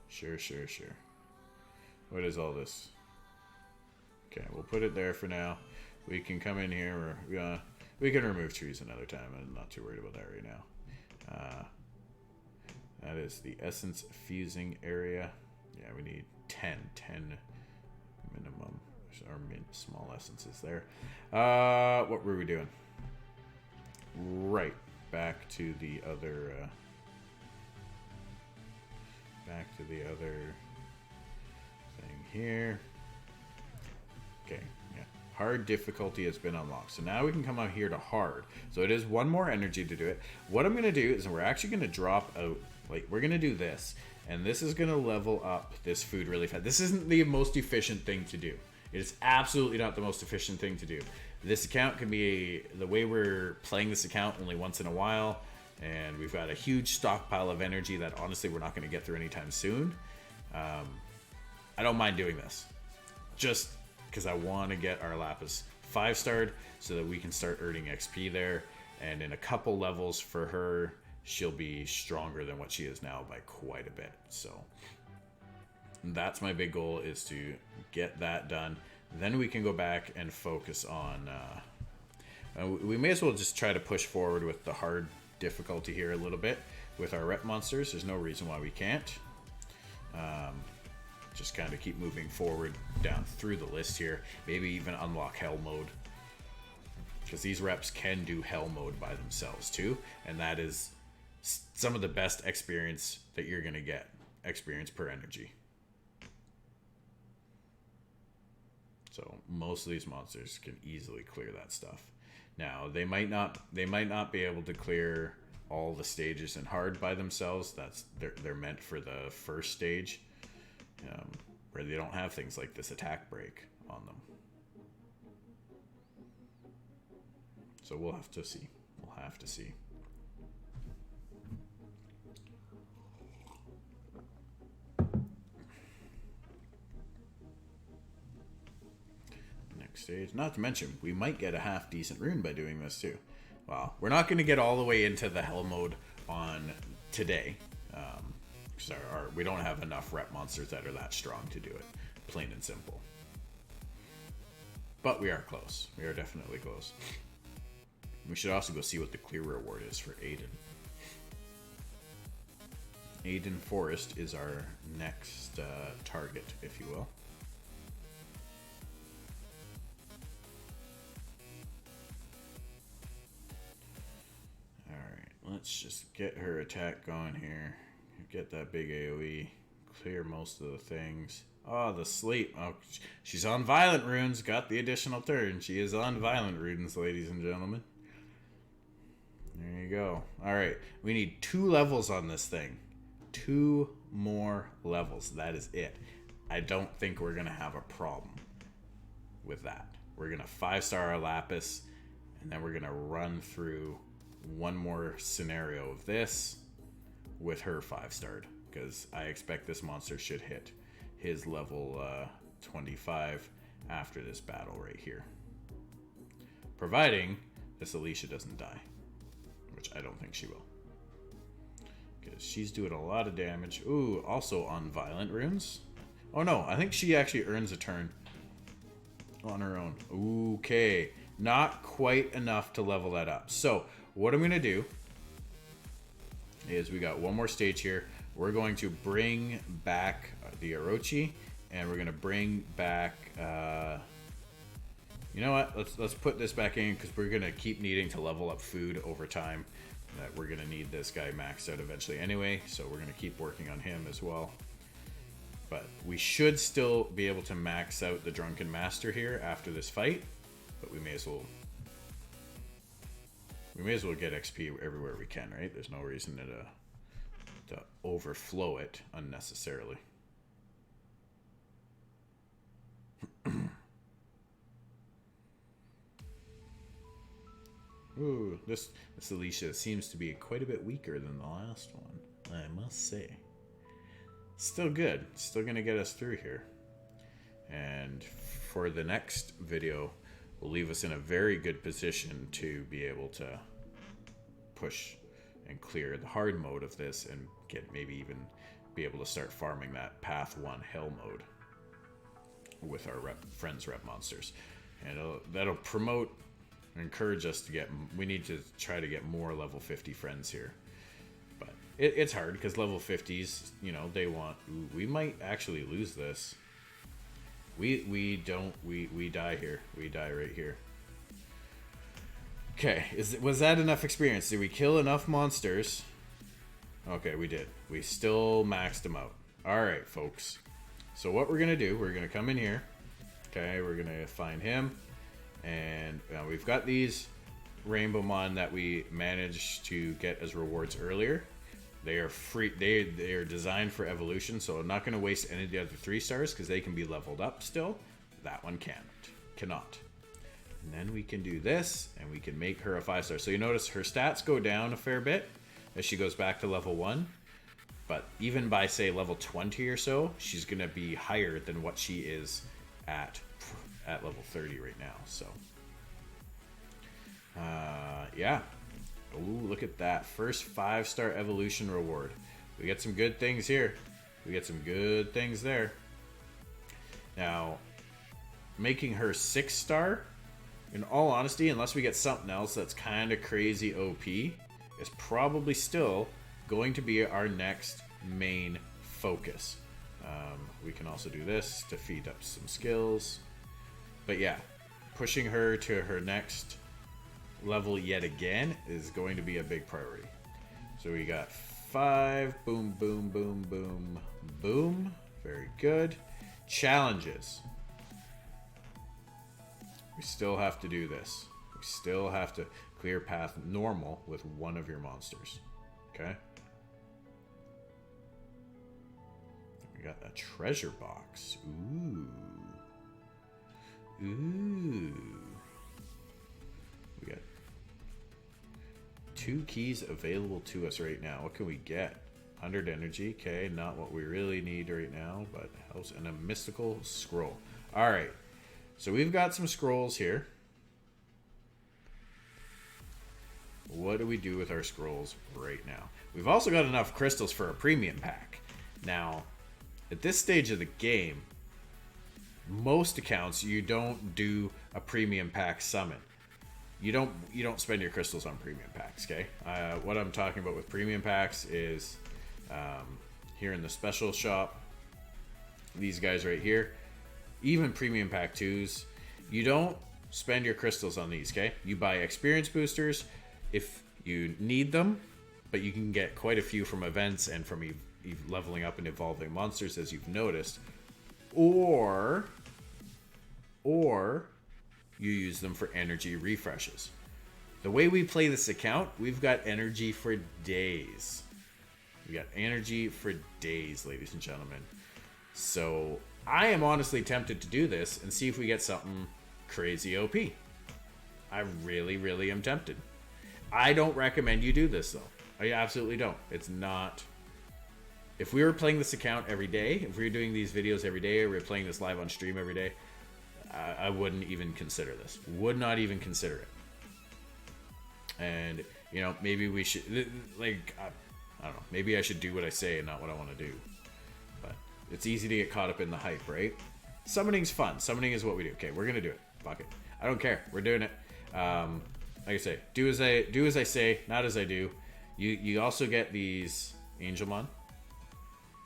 Sure. What is all this? Okay, we'll put it there for now. We can come in here. We can remove trees another time. I'm not too worried about that right now. That is the essence fusing area. Yeah, we need 10 minimum. Our small essences there. What were we doing? Right, back to the other. Back to the other thing here. Okay, yeah. Hard difficulty has been unlocked. So now we can come out here to hard. So it is 1 more energy to do it. What I'm going to do is we're actually going to drop out, like, we're going to do this. And this is going to level up this food really fast. This isn't the most efficient thing to do. It is absolutely not the most efficient thing to do. This account can be, the way we're playing this account, only once in a while. And we've got a huge stockpile of energy that honestly we're not going to get through anytime soon. I don't mind doing this. Just because I want to get our Lapis 5-starred so that we can start earning XP there. And in a couple levels for her, she'll be stronger than what she is now by quite a bit. So that's my big goal, is to get that done. Then we can go back and focus on... we may as well just try to push forward with the hard difficulty here a little bit with our rep monsters. There's no reason why we can't. Just kind of keep moving forward down through the list here. Maybe even unlock hell mode, because these reps can do hell mode by themselves too, and that is some of the best experience that you're going to get. Experience per energy. So most of these monsters can easily clear that stuff. Now they might not be able to clear all the stages in hard by themselves. They're meant for the first stage, where they don't have things like this attack break on them. So we'll have to see. We'll have to see. Next stage. Not to mention, we might get a half decent rune by doing this too. Well, we're not going to get all the way into the hell mode on today. Because we don't have enough rep monsters that are that strong to do it. Plain and simple. But we are close. We are definitely close. We should also go see what the clear reward is for Aiden. Aiden Forest is our next target, if you will. Alright, let's just get her attack going here. Get that big AoE. Clear most of the things. Oh, the sleep. Oh, she's on violent runes. Got the additional turn. She is on violent runes, ladies and gentlemen. There you go. Alright, we need 2 levels on this thing. 2 more levels. That is it. I don't think we're going to have a problem with that. We're going to 5-star our Lapis, and then we're going to run through one more scenario of this with her 5-starred, because I expect this monster should hit his level 25 after this battle right here. Providing this Alicia doesn't die, which I don't think she will, because she's doing a lot of damage. Ooh, also on violent runes. Oh no, I think she actually earns a turn on her own. Okay, not quite enough to level that up. So what I'm gonna do is, we got one more stage here. We're going to bring back the Orochi, and we're going to bring back... you know what? Let's put this back in, because we're going to keep needing to level up food over time. That we're going to need this guy maxed out eventually anyway, so we're going to keep working on him as well. But we should still be able to max out the Drunken Master here after this fight, but we may as well... get XP everywhere we can, right? There's no reason to overflow it unnecessarily. Ooh, this Alicia seems to be quite a bit weaker than the last one, I must say. Still good. Still gonna get us through here. And for the next video, will leave us in a very good position to be able to push and clear the hard mode of this, and get maybe even be able to start farming that path 1 hell mode with our friends rep monsters. And that'll promote and encourage us to get... We need to try to get more level 50 friends here. But it's hard, because level 50s, you know, they want... Ooh, we might actually lose this. We die here. We die right here. Okay, was that enough experience? Did we kill enough monsters? Okay, we did. We still maxed them out. Alright, folks. So what we're going to do, we're going to come in here. Okay, we're going to find him. And we've got these Rainbow Mon that we managed to get as rewards earlier. They are free. They are designed for evolution, so I'm not going to waste any of the other 3 stars, because they can be leveled up still. That one cannot. And then we can do this, and we can make her a 5-star. So you notice her stats go down a fair bit as she goes back to level 1. But even by, say, level 20 or so, she's going to be higher than what she is at level 30 right now. So, yeah, Ooh, look at that. First 5-star evolution reward. We get some good things here. We get some good things there. Now, making her 6-star, in all honesty, unless we get something else that's kind of crazy OP, is probably still going to be our next main focus. We can also do this to feed up some skills. But yeah, pushing her to her next level yet again is going to be a big priority. So we got 5. Boom, boom, boom, boom, boom. Very good. Challenges. We still have to do this. We still have to clear path normal with one of your monsters. Okay? We got a treasure box. Ooh. Ooh. We got 2 keys available to us right now. What can we get? 100 energy. Okay, not what we really need right now, but helps. And a mystical scroll. All right. So we've got some scrolls here. What do we do with our scrolls right now? We've also got enough crystals for a premium pack. Now, at this stage of the game, most accounts you don't do a premium pack summon. You don't spend your crystals on premium packs, okay? What I'm talking about with premium packs is here in the special shop, these guys right here, even premium pack 2s, you don't spend your crystals on these, okay? You buy experience boosters if you need them, but you can get quite a few from events and from leveling up and evolving monsters, as you've noticed, or you use them for energy refreshes. The way we play this account, we've got energy for days. We got energy for days, ladies and gentlemen. So I am honestly tempted to do this and see if we get something crazy OP. I really, really am tempted. I don't recommend you do this, though. I absolutely don't. It's not... If we were playing this account every day, if we were doing these videos every day, or we were playing this live on stream every day, I wouldn't even consider this. Would not even consider it. And, you know, maybe we should... Like, I don't know. Maybe I should do what I say and not what I want to do. But it's easy to get caught up in the hype, right? Summoning's fun. Summoning is what we do. Okay, we're going to do it. Fuck it. I don't care. We're doing it. Like I say, do as I say, not as I do. You also get these Angelmon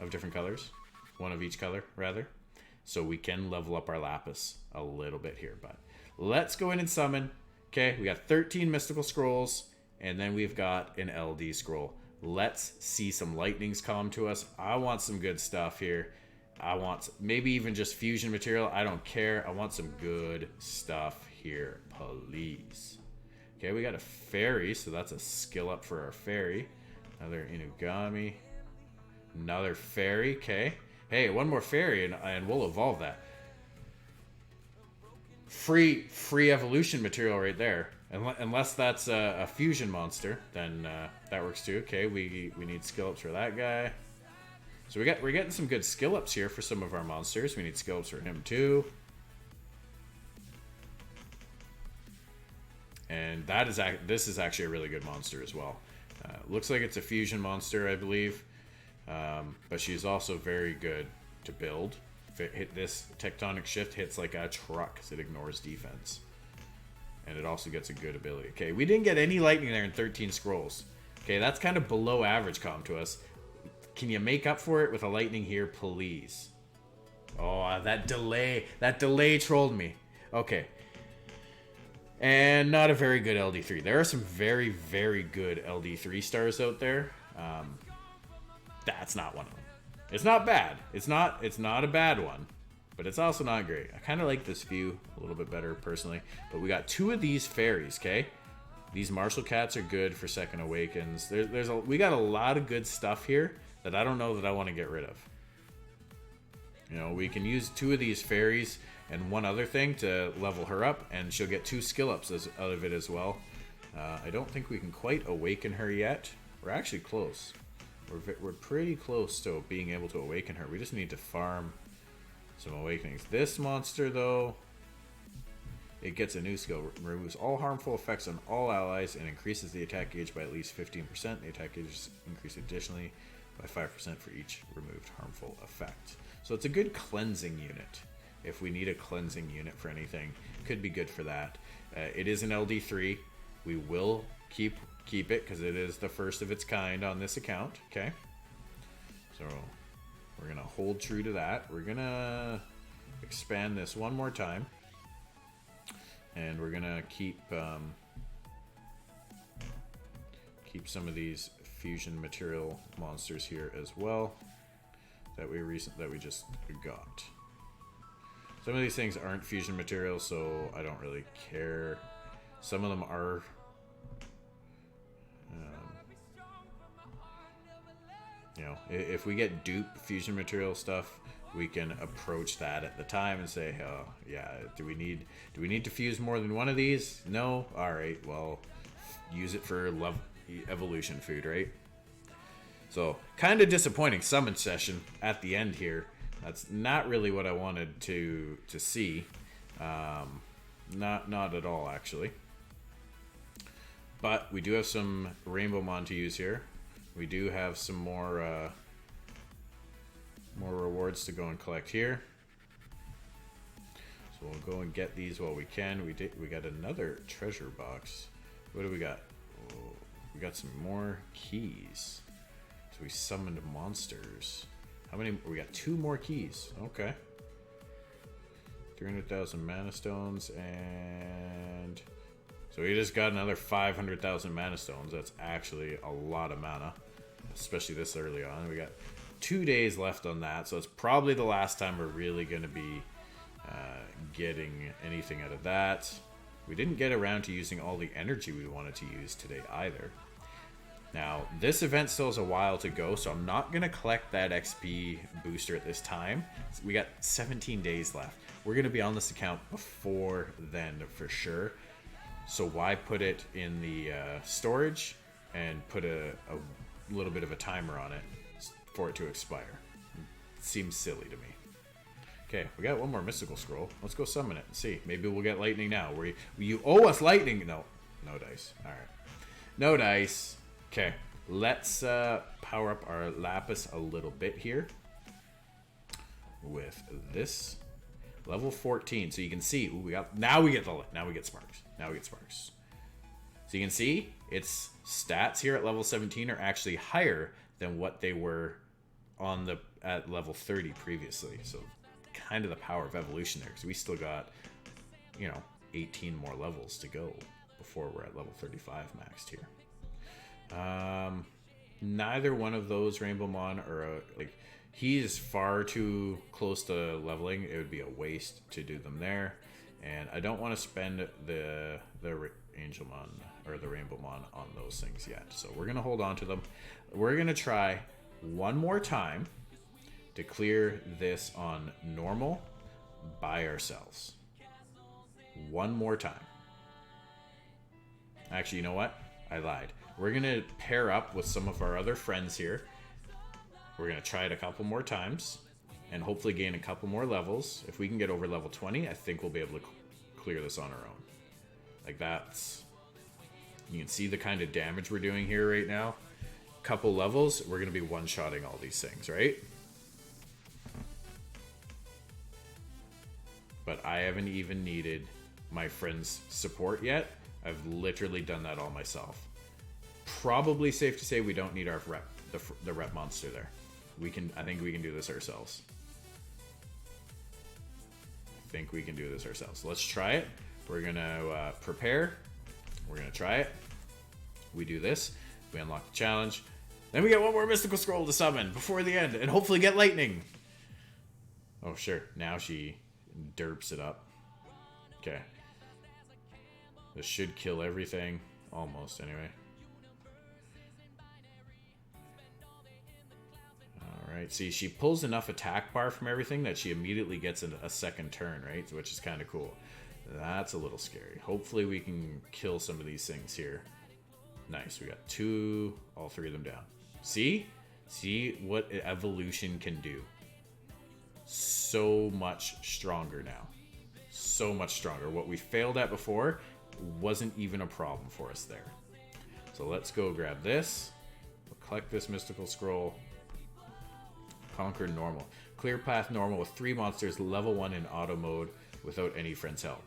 of different colors. One of each color, rather. So we can level up our Lapis a little bit here. But let's go in and summon. Okay, we got 13 mystical scrolls. And then we've got an LD scroll. Let's see some lightnings come to us. I want some good stuff here. I want maybe even just fusion material. I don't care. I want some good stuff here, please. Okay, we got a fairy, so that's a skill up for our fairy. Another Inugami. Another fairy, okay. Hey, one more fairy, and we'll evolve that. Free evolution material right there. Unless that's a fusion monster, then that works too. Okay, we need skill ups for that guy. So we're getting some good skill ups here for some of our monsters. We need skill ups for him too. And this is actually a really good monster as well. Looks like it's a fusion monster, I believe. But she's also very good to build. This tectonic shift hits like a truck because it ignores defense. And it also gets a good ability. Okay, we didn't get any lightning there in 13 scrolls. Okay, that's kind of below average comp to us. Can you make up for it with a lightning here, please? Oh, that delay trolled me. Okay. And not a very good LD3. There are some very, very good LD3 stars out there. That's not one of them. It's not bad. It's not a bad one. But it's also not great. I kind of like this view a little bit better personally. But we got 2 of these fairies, okay? These Martial Cats are good for Second Awakens. We got a lot of good stuff here that I don't know that I want to get rid of. You know, we can use 2 of these fairies and one other thing to level her up, and she'll get 2 skill ups out of it as well. I don't think we can quite awaken her yet. We're actually close. We're pretty close to being able to awaken her. We just need to farm some awakenings. This monster, though, it gets a new skill. Removes all harmful effects on all allies and increases the attack gauge by at least 15%. The attack gauge is increased additionally by 5% for each removed harmful effect. So it's a good cleansing unit. If we need a cleansing unit for anything, could be good for that. It is an LD3. We will keep it because it is the first of its kind on this account. Okay, so we're gonna hold true to that. We're gonna expand this one more time, and we're gonna keep some of these fusion material monsters here as well that we just got. Some of these things aren't fusion materials, so I don't really care. Some of them are. You know, if we get dupe fusion material stuff, we can approach that at the time and say, oh yeah, do we need to fuse more than one of these? No? Alright, well, use it for evolution food, right? So, kind of disappointing summon session at the end here. That's not really what I wanted to see. Not at all, actually. But we do have some Rainbow Mon to use here. We do have some more rewards to go and collect here. So we'll go and get these while we can. We got another treasure box. What do we got? Oh, we got some more keys. So we summoned monsters. How many? We got 2 more keys. Okay. 300,000 mana stones, and so we just got another 500,000 mana stones. That's actually a lot of mana, especially this early on. We got 2 days left on that, so it's probably the last time we're really going to be getting anything out of that. We didn't get around to using all the energy we wanted to use today either. Now, this event still has a while to go, so I'm not going to collect that XP booster at this time. We got 17 days left. We're going to be on this account before then for sure. So why put it in the storage and put a little bit of a timer on it for it to expire? It seems silly to me. Okay, we got one more mystical scroll. Let's go summon it and see. Maybe we'll get lightning now. You owe us lightning. No dice. All right, no dice. Okay, let's power up our lapis a little bit here with this level 14. So you can see, ooh, now we get sparks. Now we get sparks. So you can see its stats here at level 17 are actually higher than what they were at level 30 previously. So kind of the power of evolution there, because we still got 18 more levels to go before we're at level 35 maxed here. Neither one of those Rainbow Mon are he is far too close to leveling. It would be a waste to do them there, and I don't want to spend the Angel Mon or the Rainbow Mon on those things yet. So we're gonna hold on to them. We're gonna try one more time to clear this on normal by ourselves. One more time. Actually, you know what? I lied. We're going to pair up with some of our other friends here. We're going to try it a couple more times and hopefully gain a couple more levels. If we can get over level 20, I think we'll be able to clear this on our own. You can see the kind of damage we're doing here right now. Couple levels, we're going to be one-shotting all these things, right? But I haven't even needed my friend's support yet. I've literally done that all myself. Probably safe to say we don't need our rep, the rep monster there. I think we can do this ourselves. Let's try it. We're gonna prepare. We're gonna try it. We do this. We unlock the challenge. Then we get one more mystical scroll to summon before the end, and hopefully get lightning. Oh sure, now she derps it up. Okay. This should kill everything. Almost, anyway. Alright, see, she pulls enough attack bar from everything that she immediately gets a second turn, right? Which is kind of cool. That's a little scary. Hopefully we can kill some of these things here. Nice, we got all 3 of them down. See? See what evolution can do. So much stronger now. so much stronger. What we failed at before wasn't even a problem for us there. So let's go grab this. We'll collect this mystical scroll. Conquer normal. Clear path normal with 3 monsters, level 1 in auto mode without any friend's help.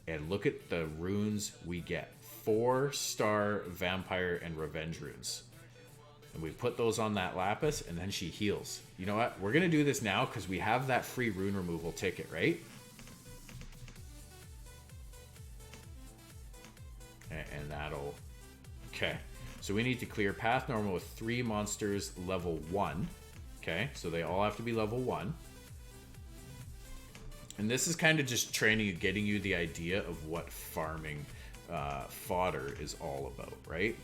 And look at the runes we get. 4-star vampire and revenge runes. And we put those on that Lapis, and then she heals. You know what? We're going to do this now because we have that free rune removal ticket, right? And that'll... Okay. So we need to clear path normal with 3 monsters level 1. Okay, so they all have to be level 1. And this is kind of just training you, getting you the idea of what farming fodder is all about, right?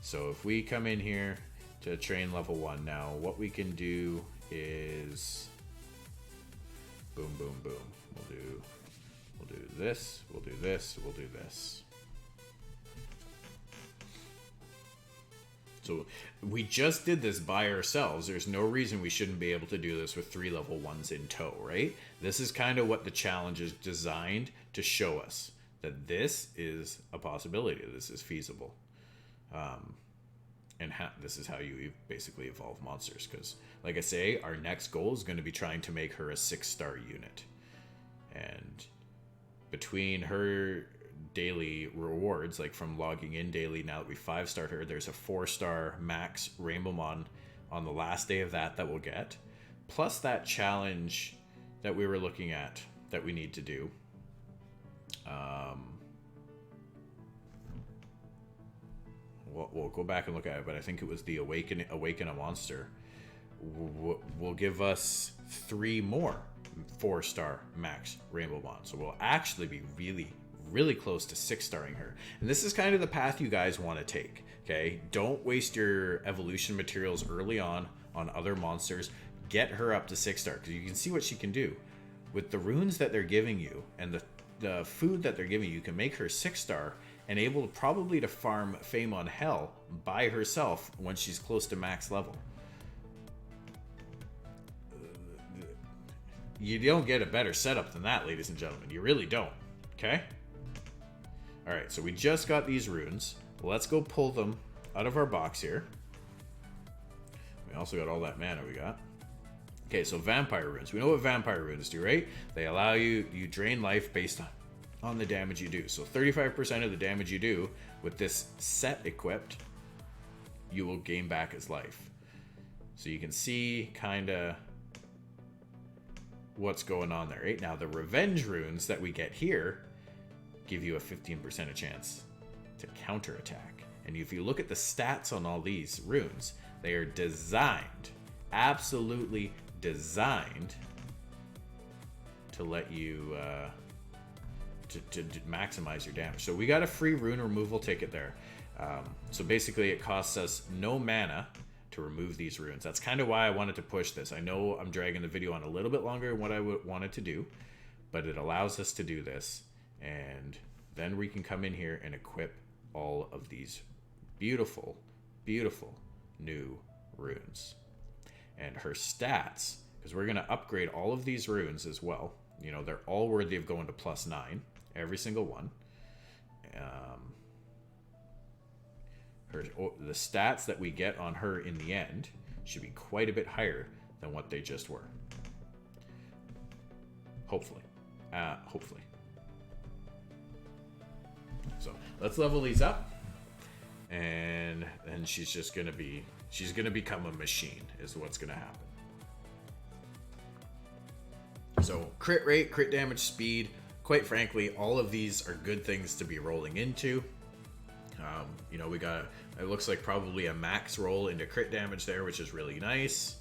So if we come in here to train level 1 now, what we can do is boom, boom, boom. We'll do this, we'll do this, we'll do this. So we just did this by ourselves. There's no reason we shouldn't be able to do this with 3 level 1s in tow, right? This is kind of what the challenge is designed to show us, that this is a possibility. This is feasible. And this is how you basically evolve monsters. Because, like I say, our next goal is going to be trying to make her a 6-star unit. And between her daily rewards, like from logging in daily, now that we 5-starred her, there's a 4-star max Rainbowmon on the last day of that we'll get, plus that challenge that we were looking at that we need to do. We'll go back and look at it, but I think it was the awaken a monster will give us 3 more 4-star max Rainbowmon, so we'll actually be really close to 6-starring her. And this is kind of the path you guys want to take, okay? Don't waste your evolution materials early on other monsters. Get her up to 6-star, because you can see what she can do. With the runes that they're giving you and the food that they're giving you, you can make her 6-star and able probably to farm Fame on Hell by herself when she's close to max level. You don't get a better setup than that, ladies and gentlemen. You really don't, okay? Alright, so we just got these runes. Let's go pull them out of our box here. We also got all that mana we got. Okay, so vampire runes. We know what vampire runes do, right? They allow you drain life based on the damage you do. So 35% of the damage you do with this set equipped, you will gain back as life. So you can see kind of what's going on there, right? Now the revenge runes that we get here give you a 15% chance to counterattack. And if you look at the stats on all these runes, they are designed, absolutely designed, to let you to maximize your damage. So we got a free rune removal ticket there. So basically it costs us no mana to remove these runes. That's kind of why I wanted to push this. I know I'm dragging the video on a little bit longer than what I wanted to do, but it allows us to do this. And then we can come in here and equip all of these beautiful, beautiful new runes. And her stats, because we're going to upgrade all of these runes as well. You know, they're all worthy of going to +9, every single one. The stats that we get on her in the end should be quite a bit higher than what they just were. Hopefully. Hopefully. So let's level these up, and then she's gonna become a machine is what's gonna happen. So crit rate, crit damage, speed, quite frankly, all of these are good things to be rolling into. You know, we got, it looks like probably a max roll into crit damage there, which is really nice.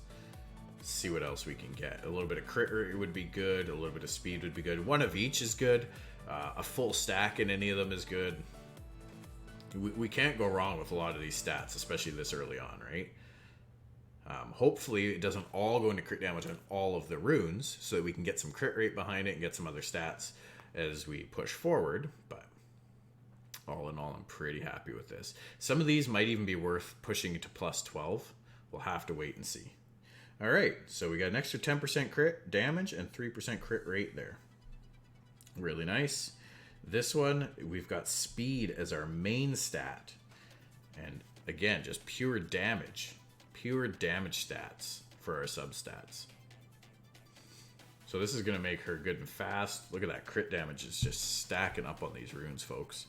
Let's see what else we can get. A little bit of crit rate would be good. A little bit of speed would be good. One of each is good. A full stack in any of them is good. We can't go wrong with a lot of these stats, especially this early on, right? Hopefully it doesn't all go into crit damage on all of the runes, so that we can get some crit rate behind it and get some other stats as we push forward. But all in all, I'm pretty happy with this. Some of these might even be worth pushing to +12. We'll have to wait and see. All right, so we got an extra 10% crit damage and 3% crit rate there. Really nice. This one, we've got speed as our main stat. And again, just pure damage. Pure damage stats for our substats. So this is going to make her good and fast. Look at that crit damage is just stacking up on these runes, folks.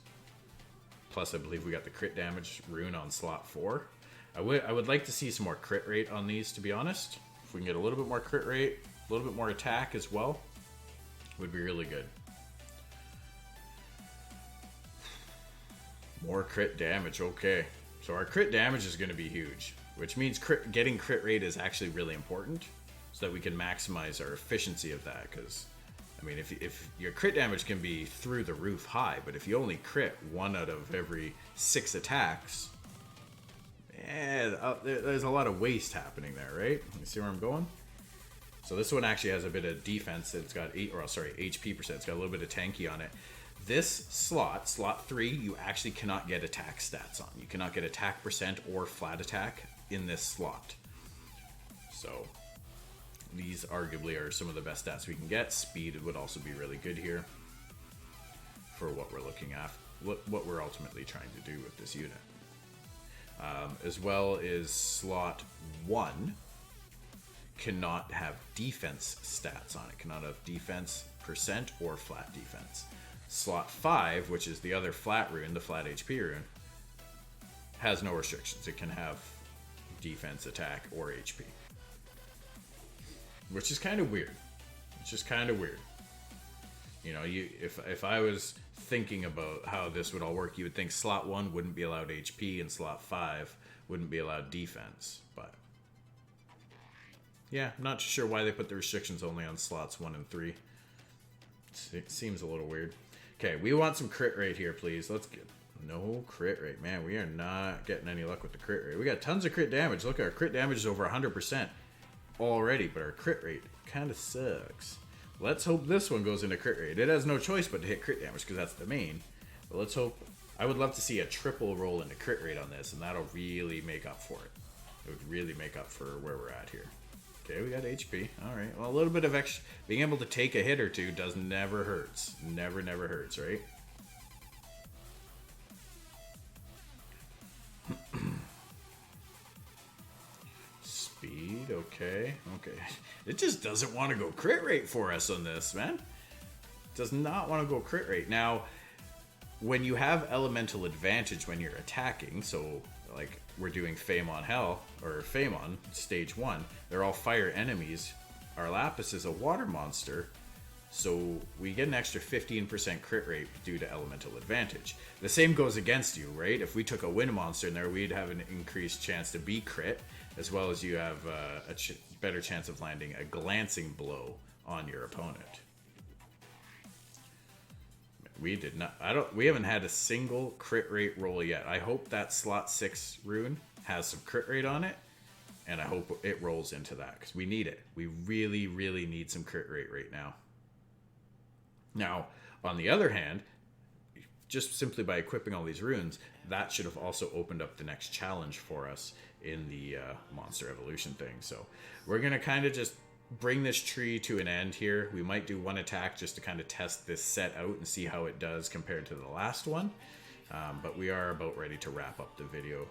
Plus, I believe we got the crit damage rune on slot 4. I would like to see some more crit rate on these, to be honest. If we can get a little bit more crit rate, a little bit more attack as well, would be really good. More crit damage, okay. So our crit damage is going to be huge, which means getting crit rate is actually really important so that we can maximize our efficiency of that. Because, I mean, if your crit damage can be through the roof high, but if you only crit 1 out of every 6 attacks, there's a lot of waste happening there, right? You see where I'm going? So this one actually has a bit of defense. It's got HP percent. It's got a little bit of tanky on it. This slot 3, you actually cannot get attack stats on. You cannot get attack percent or flat attack in this slot. So these arguably are some of the best stats we can get. Speed would also be really good here for what we're looking at, what we're ultimately trying to do with this unit. As well as slot 1 cannot have defense stats on it. Cannot have defense percent or flat defense. Slot 5, which is the other flat rune, the flat HP rune, has no restrictions. It can have defense, attack, or HP. Which is kind of weird. It's just kind of weird. You know, if I was thinking about how this would all work, you would think slot 1 wouldn't be allowed HP and slot 5 wouldn't be allowed defense. But yeah, I'm not sure why they put the restrictions only on slots 1 and 3. It seems a little weird. Okay, we want some crit rate here, please. Let's get... No crit rate. Man, we are not getting any luck with the crit rate. We got tons of crit damage. Look, our crit damage is over 100% already, but our crit rate kind of sucks. Let's hope this one goes into crit rate. It has no choice but to hit crit damage because that's the main. But let's hope... I would love to see a triple roll into crit rate on this, and that'll really make up for it. It would really make up for where we're at here. Okay, we got HP. All right. Well, a little bit of extra... Being able to take a hit or two never hurts. Never hurts, right? Speed, okay. It just doesn't want to go crit rate for us on this, man. It does not want to go crit rate. Now, when you have elemental advantage when you're attacking, so like we're doing Famon Hell or Famon stage 1, they're all fire enemies. Our Lapis is a water monster, so we get an extra 15% crit rate due to elemental advantage. The same goes against you, right? If we took a wind monster in there, we'd have an increased chance to be crit, as well as you have a better chance of landing a glancing blow on your opponent. We did not. We haven't had a single crit rate roll yet. I hope that slot 6 rune has some crit rate on it, and I hope it rolls into that because we need it. We really, really need some crit rate right now. Now, on the other hand, just simply by equipping all these runes, that should have also opened up the next challenge for us in the monster evolution thing. So we're gonna kind of just bring this tree to an end here. We might do one attack just to kind of test this set out and see how it does compared to the last one. But we are about ready to wrap up the video,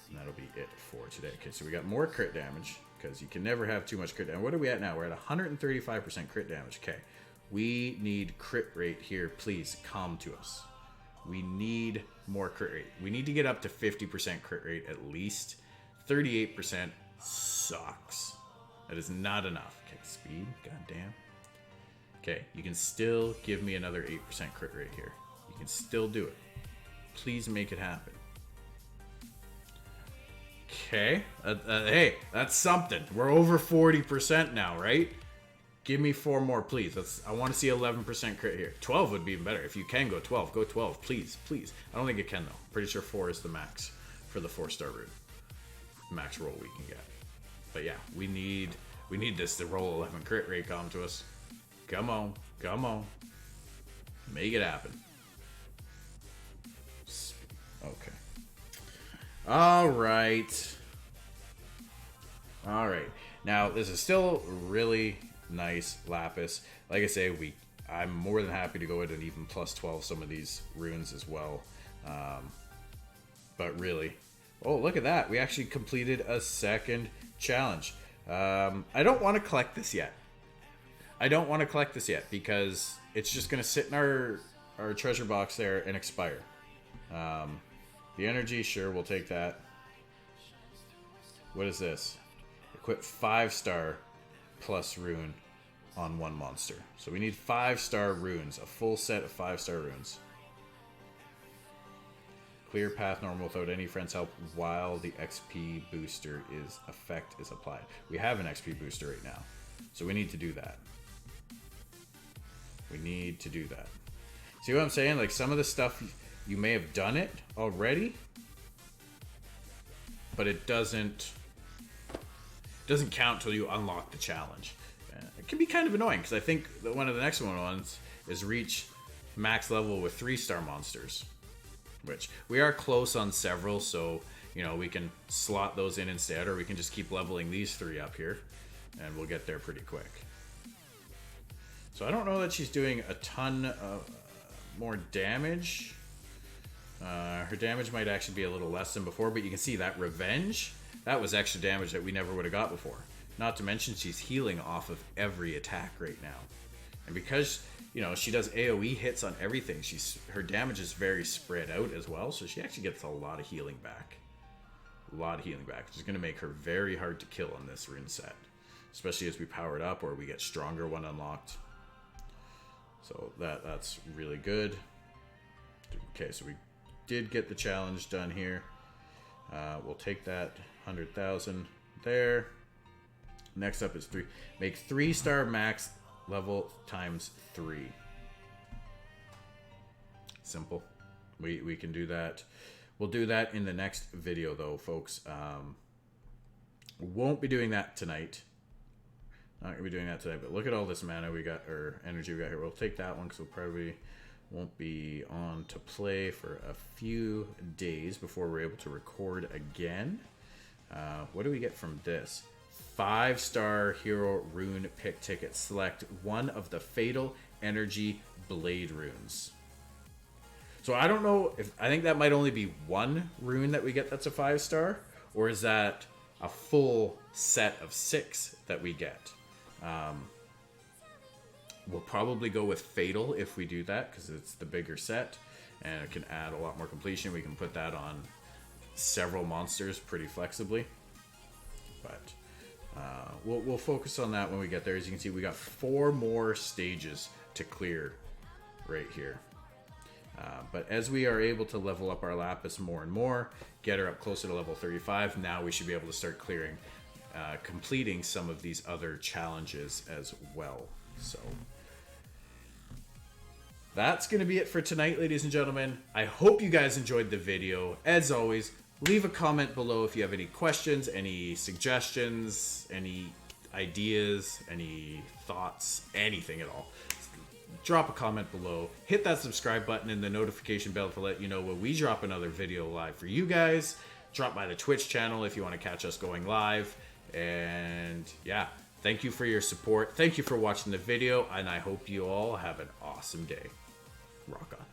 and that'll be it for today. Okay, so we got more crit damage because you can never have too much crit damage. What are we at now? We're at 135% crit damage. Okay, we need crit rate here. Please come to us. We need more crit rate. We need to get up to 50% crit rate at least. 38% sucks. That is not enough. Okay, speed, goddamn. Okay, you can still give me another 8% crit rate here. You can still do it. Please make it happen. Okay, hey, that's something. We're over 40% now, right? Give me 4 more, please. I want to see 11% crit here. 12 would be even better. If you can go 12, go 12, please, please. I don't think it can, though. Pretty sure 4 is the max for the 4-star route. Max roll we can get. But yeah, we need this to roll 11 crit rate come to us. Come on. Make it happen. Okay. All right. Now, this is still really nice Lapis. Like I say, I'm more than happy to go ahead and even plus 12 some of these runes as well. But really, oh, look at that. We actually completed a second challenge. I don't want to collect this yet. Because it's just going to sit in our treasure box there and expire. The energy, sure, we'll take that. What is this? Equip 5-star plus rune on one monster. So we need 5-star runes, a full set of 5-star runes. Clear path normal without any friend's help while the XP booster effect is applied. We have an XP booster right now, so we need to do that. See what I'm saying? Like, some of the stuff, you may have done it already, but it doesn't count till you unlock the challenge. It can be kind of annoying, because I think that one of the next ones is reach max level with 3-star monsters, which we are close on several, so you know, we can slot those in instead, or we can just keep leveling these 3 up here and we'll get there pretty quick. So I don't know that she's doing a ton of more damage. Her damage might actually be a little less than before, but you can see that revenge, that was extra damage that we never would have got before. Not to mention she's healing off of every attack right now. And because, you know, she does AoE hits on everything, her damage is very spread out as well, so she actually gets a lot of healing back. Which is going to make her very hard to kill on this rune set. Especially as we power it up or we get stronger when unlocked. So that's really good. Okay, so we did get the challenge done here. We'll take that 100,000 there. Next up is make 3-star max level times 3. Simple. We can do that. We'll do that in the next video though, folks. Won't be doing that tonight. Not gonna be doing that today, but look at all this mana we got, or energy we got here. We'll take that one because we'll probably won't be on to play for a few days before we're able to record again. What do we get from this? 5-star hero rune pick ticket. Select one of the fatal energy blade runes. So I don't know if, I think that might only be one rune that we get that's a 5-star, or is that a full set of 6 that we get? We'll probably go with fatal if we do that, because it's the bigger set and it can add a lot more completion. We can put that on several monsters pretty flexibly, but we'll focus on that when we get there. As you can see, we got 4 more stages to clear right here. But as we are able to level up our Lapis more and more, get her up closer to level 35, now we should be able to start completing some of these other challenges as well. So that's going to be it for tonight, ladies and gentlemen. I hope you guys enjoyed the video. As always, leave a comment below if you have any questions, any suggestions, any ideas, any thoughts, anything at all. Drop a comment below. Hit that subscribe button and the notification bell to let you know when we drop another video live for you guys. Drop by the Twitch channel if you want to catch us going live. And yeah, thank you for your support. Thank you for watching the video, and I hope you all have an awesome day. Rock on.